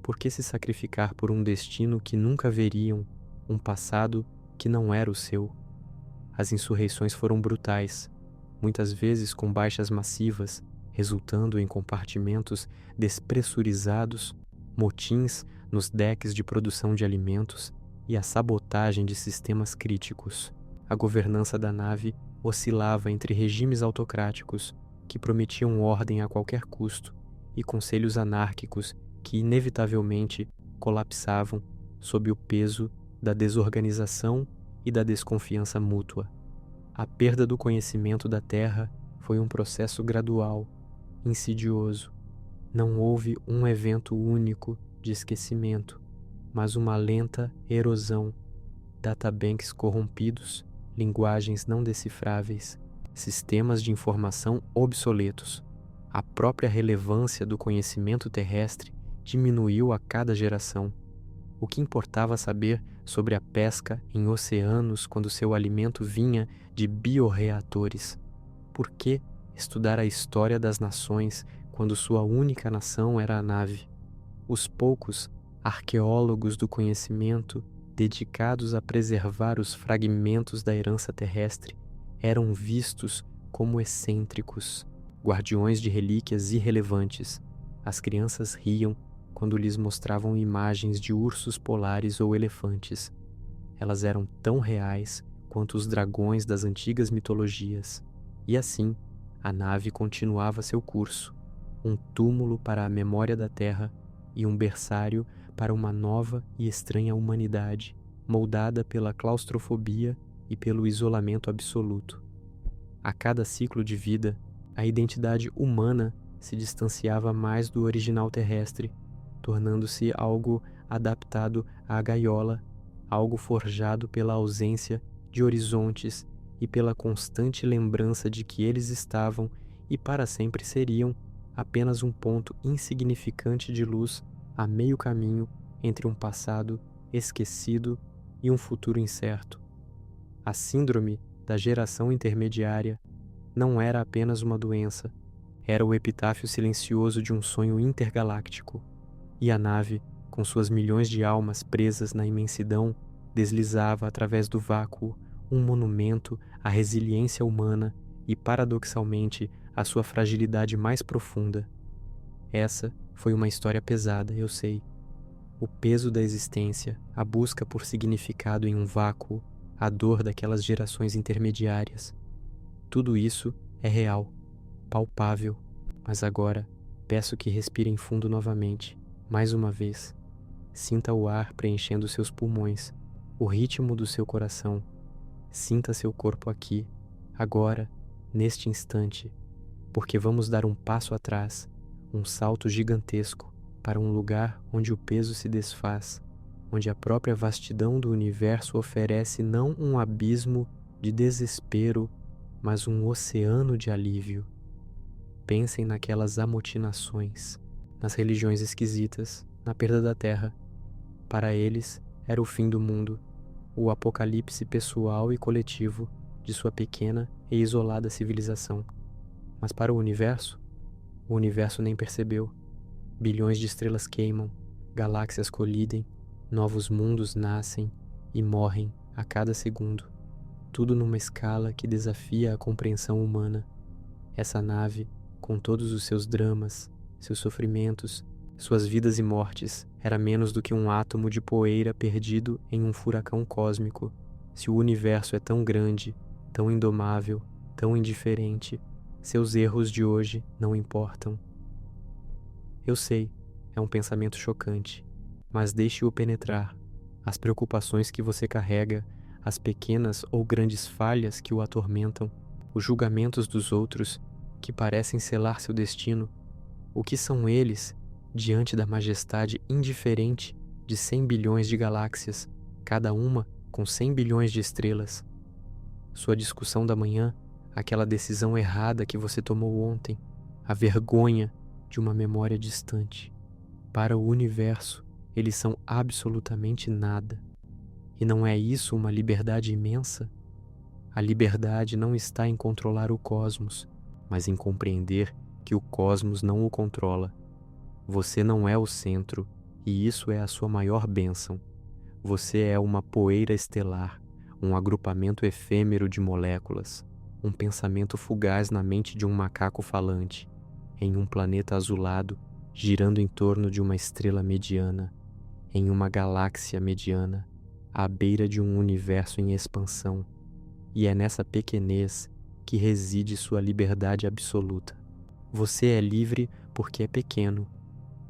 Por que se sacrificar por um destino que nunca veriam, um passado que não era o seu? As insurreições foram brutais, muitas vezes com baixas massivas, resultando em compartimentos despressurizados, motins nos decks de produção de alimentos e a sabotagem de sistemas críticos. A governança da nave oscilava entre regimes autocráticos que prometiam ordem a qualquer custo e conselhos anárquicos que inevitavelmente colapsavam sob o peso da desorganização e da desconfiança mútua. A perda do conhecimento da Terra foi um processo gradual, insidioso. Não houve um evento único de esquecimento, mas uma lenta erosão, databanks corrompidos, linguagens não decifráveis, sistemas de informação obsoletos. A própria relevância do conhecimento terrestre diminuiu a cada geração. O que importava saber sobre a pesca em oceanos quando seu alimento vinha de biorreatores? Por que estudar a história das nações quando sua única nação era a nave? Os poucos arqueólogos do conhecimento dedicados a preservar os fragmentos da herança terrestre eram vistos como excêntricos, guardiões de relíquias irrelevantes. As crianças riam quando lhes mostravam imagens de ursos polares ou elefantes. Elas eram tão reais quanto os dragões das antigas mitologias. E assim, a nave continuava seu curso, um túmulo para a memória da Terra e um berçário para uma nova e estranha humanidade, moldada pela claustrofobia e pelo isolamento absoluto. A cada ciclo de vida, a identidade humana se distanciava mais do original terrestre, tornando-se algo adaptado à gaiola, algo forjado pela ausência de horizontes e pela constante lembrança de que eles estavam e para sempre seriam apenas um ponto insignificante de luz a meio caminho entre um passado esquecido e um futuro incerto. A síndrome da geração intermediária não era apenas uma doença, era o epitáfio silencioso de um sonho intergaláctico. E a nave, com suas milhões de almas presas na imensidão, deslizava através do vácuo um monumento à resiliência humana e, paradoxalmente, à sua fragilidade mais profunda. Essa foi uma história pesada, eu sei. O peso da existência, a busca por significado em um vácuo, a dor daquelas gerações intermediárias. Tudo isso é real, palpável, mas agora peço que respirem fundo novamente. Mais uma vez, sinta o ar preenchendo seus pulmões, o ritmo do seu coração. Sinta seu corpo aqui, agora, neste instante, porque vamos dar um passo atrás, um salto gigantesco para um lugar onde o peso se desfaz, onde a própria vastidão do universo oferece não um abismo de desespero, mas um oceano de alívio. Pensem naquelas amotinações, nas religiões esquisitas, na perda da terra. Para eles, era o fim do mundo, o apocalipse pessoal e coletivo de sua pequena e isolada civilização. Mas para o universo nem percebeu. Bilhões de estrelas queimam, galáxias colidem, novos mundos nascem e morrem a cada segundo. Tudo numa escala que desafia a compreensão humana. Essa nave, com todos os seus dramas, seus sofrimentos, suas vidas e mortes, era menos do que um átomo de poeira perdido em um furacão cósmico. Se o universo é tão grande, tão indomável, tão indiferente, seus erros de hoje não importam. Eu sei, é um pensamento chocante, mas deixe-o penetrar. As preocupações que você carrega, as pequenas ou grandes falhas que o atormentam, os julgamentos dos outros que parecem selar seu destino, o que são eles diante da majestade indiferente de 100 bilhões de galáxias, cada uma com 100 bilhões de estrelas? Sua discussão da manhã, aquela decisão errada que você tomou ontem, a vergonha de uma memória distante. Para o universo, eles são absolutamente nada. E não é isso uma liberdade imensa? A liberdade não está em controlar o cosmos, mas em compreender que o cosmos não o controla. Você não é o centro, e isso é a sua maior bênção. Você é uma poeira estelar, um agrupamento efêmero de moléculas, um pensamento fugaz na mente de um macaco falante, em um planeta azulado, girando em torno de uma estrela mediana, em uma galáxia mediana, à beira de um universo em expansão. E é nessa pequenez que reside sua liberdade absoluta. Você é livre porque é pequeno.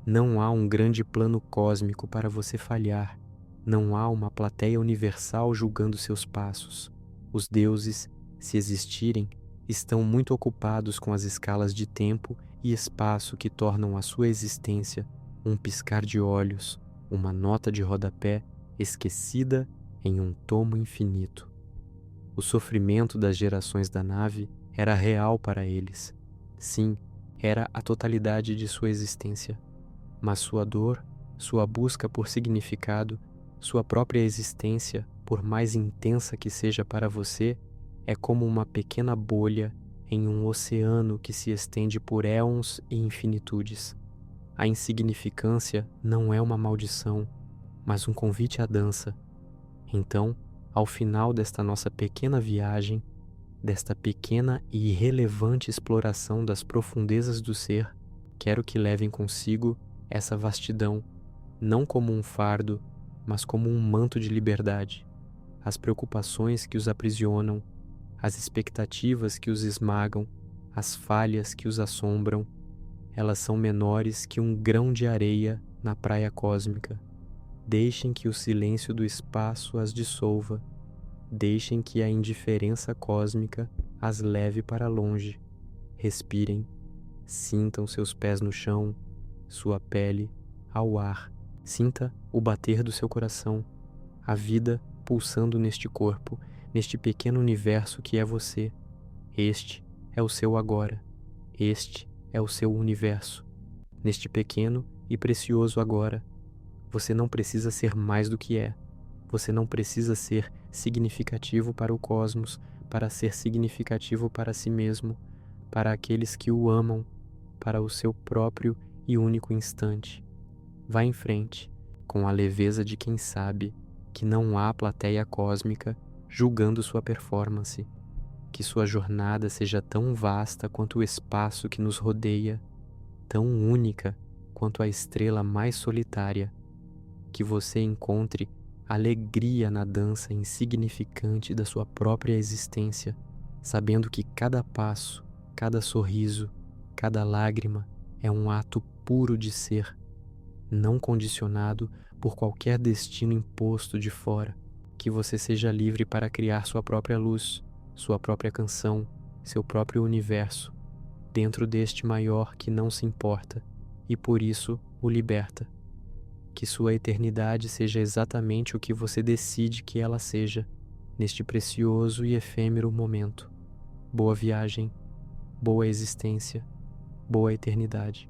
Não há um grande plano cósmico para você falhar. Não há uma plateia universal julgando seus passos. Os deuses, se existirem, estão muito ocupados com as escalas de tempo e espaço que tornam a sua existência um piscar de olhos, uma nota de rodapé esquecida em um tomo infinito. O sofrimento das gerações da nave era real para eles. Sim, era a totalidade de sua existência. Mas sua dor, sua busca por significado, sua própria existência, por mais intensa que seja para você, é como uma pequena bolha em um oceano que se estende por éons e infinitudes. A insignificância não é uma maldição, mas um convite à dança. Então, ao final desta nossa pequena viagem, desta pequena e irrelevante exploração das profundezas do ser, quero que levem consigo essa vastidão, não como um fardo, mas como um manto de liberdade. As preocupações que os aprisionam, as expectativas que os esmagam, as falhas que os assombram, elas são menores que um grão de areia na praia cósmica. Deixem que o silêncio do espaço as dissolva. Deixem que a indiferença cósmica as leve para longe. Respirem, sintam seus pés no chão, sua pele ao ar. Sinta o bater do seu coração, a vida pulsando neste corpo, neste pequeno universo que é você. Este é o seu agora. Este é o seu universo. Neste pequeno e precioso agora, você não precisa ser mais do que é. Você não precisa ser significativo para o cosmos, para ser significativo para si mesmo, para aqueles que o amam, para o seu próprio e único instante. Vá em frente, com a leveza de quem sabe que não há plateia cósmica julgando sua performance, que sua jornada seja tão vasta quanto o espaço que nos rodeia, tão única quanto a estrela mais solitária, que você encontre alegria na dança insignificante da sua própria existência, sabendo que cada passo, cada sorriso, cada lágrima é um ato puro de ser, não condicionado por qualquer destino imposto de fora. Que você seja livre para criar sua própria luz, sua própria canção, seu próprio universo, dentro deste maior que não se importa e por isso o liberta. Que sua eternidade seja exatamente o que você decide que ela seja, neste precioso e efêmero momento. Boa viagem, boa existência, boa eternidade.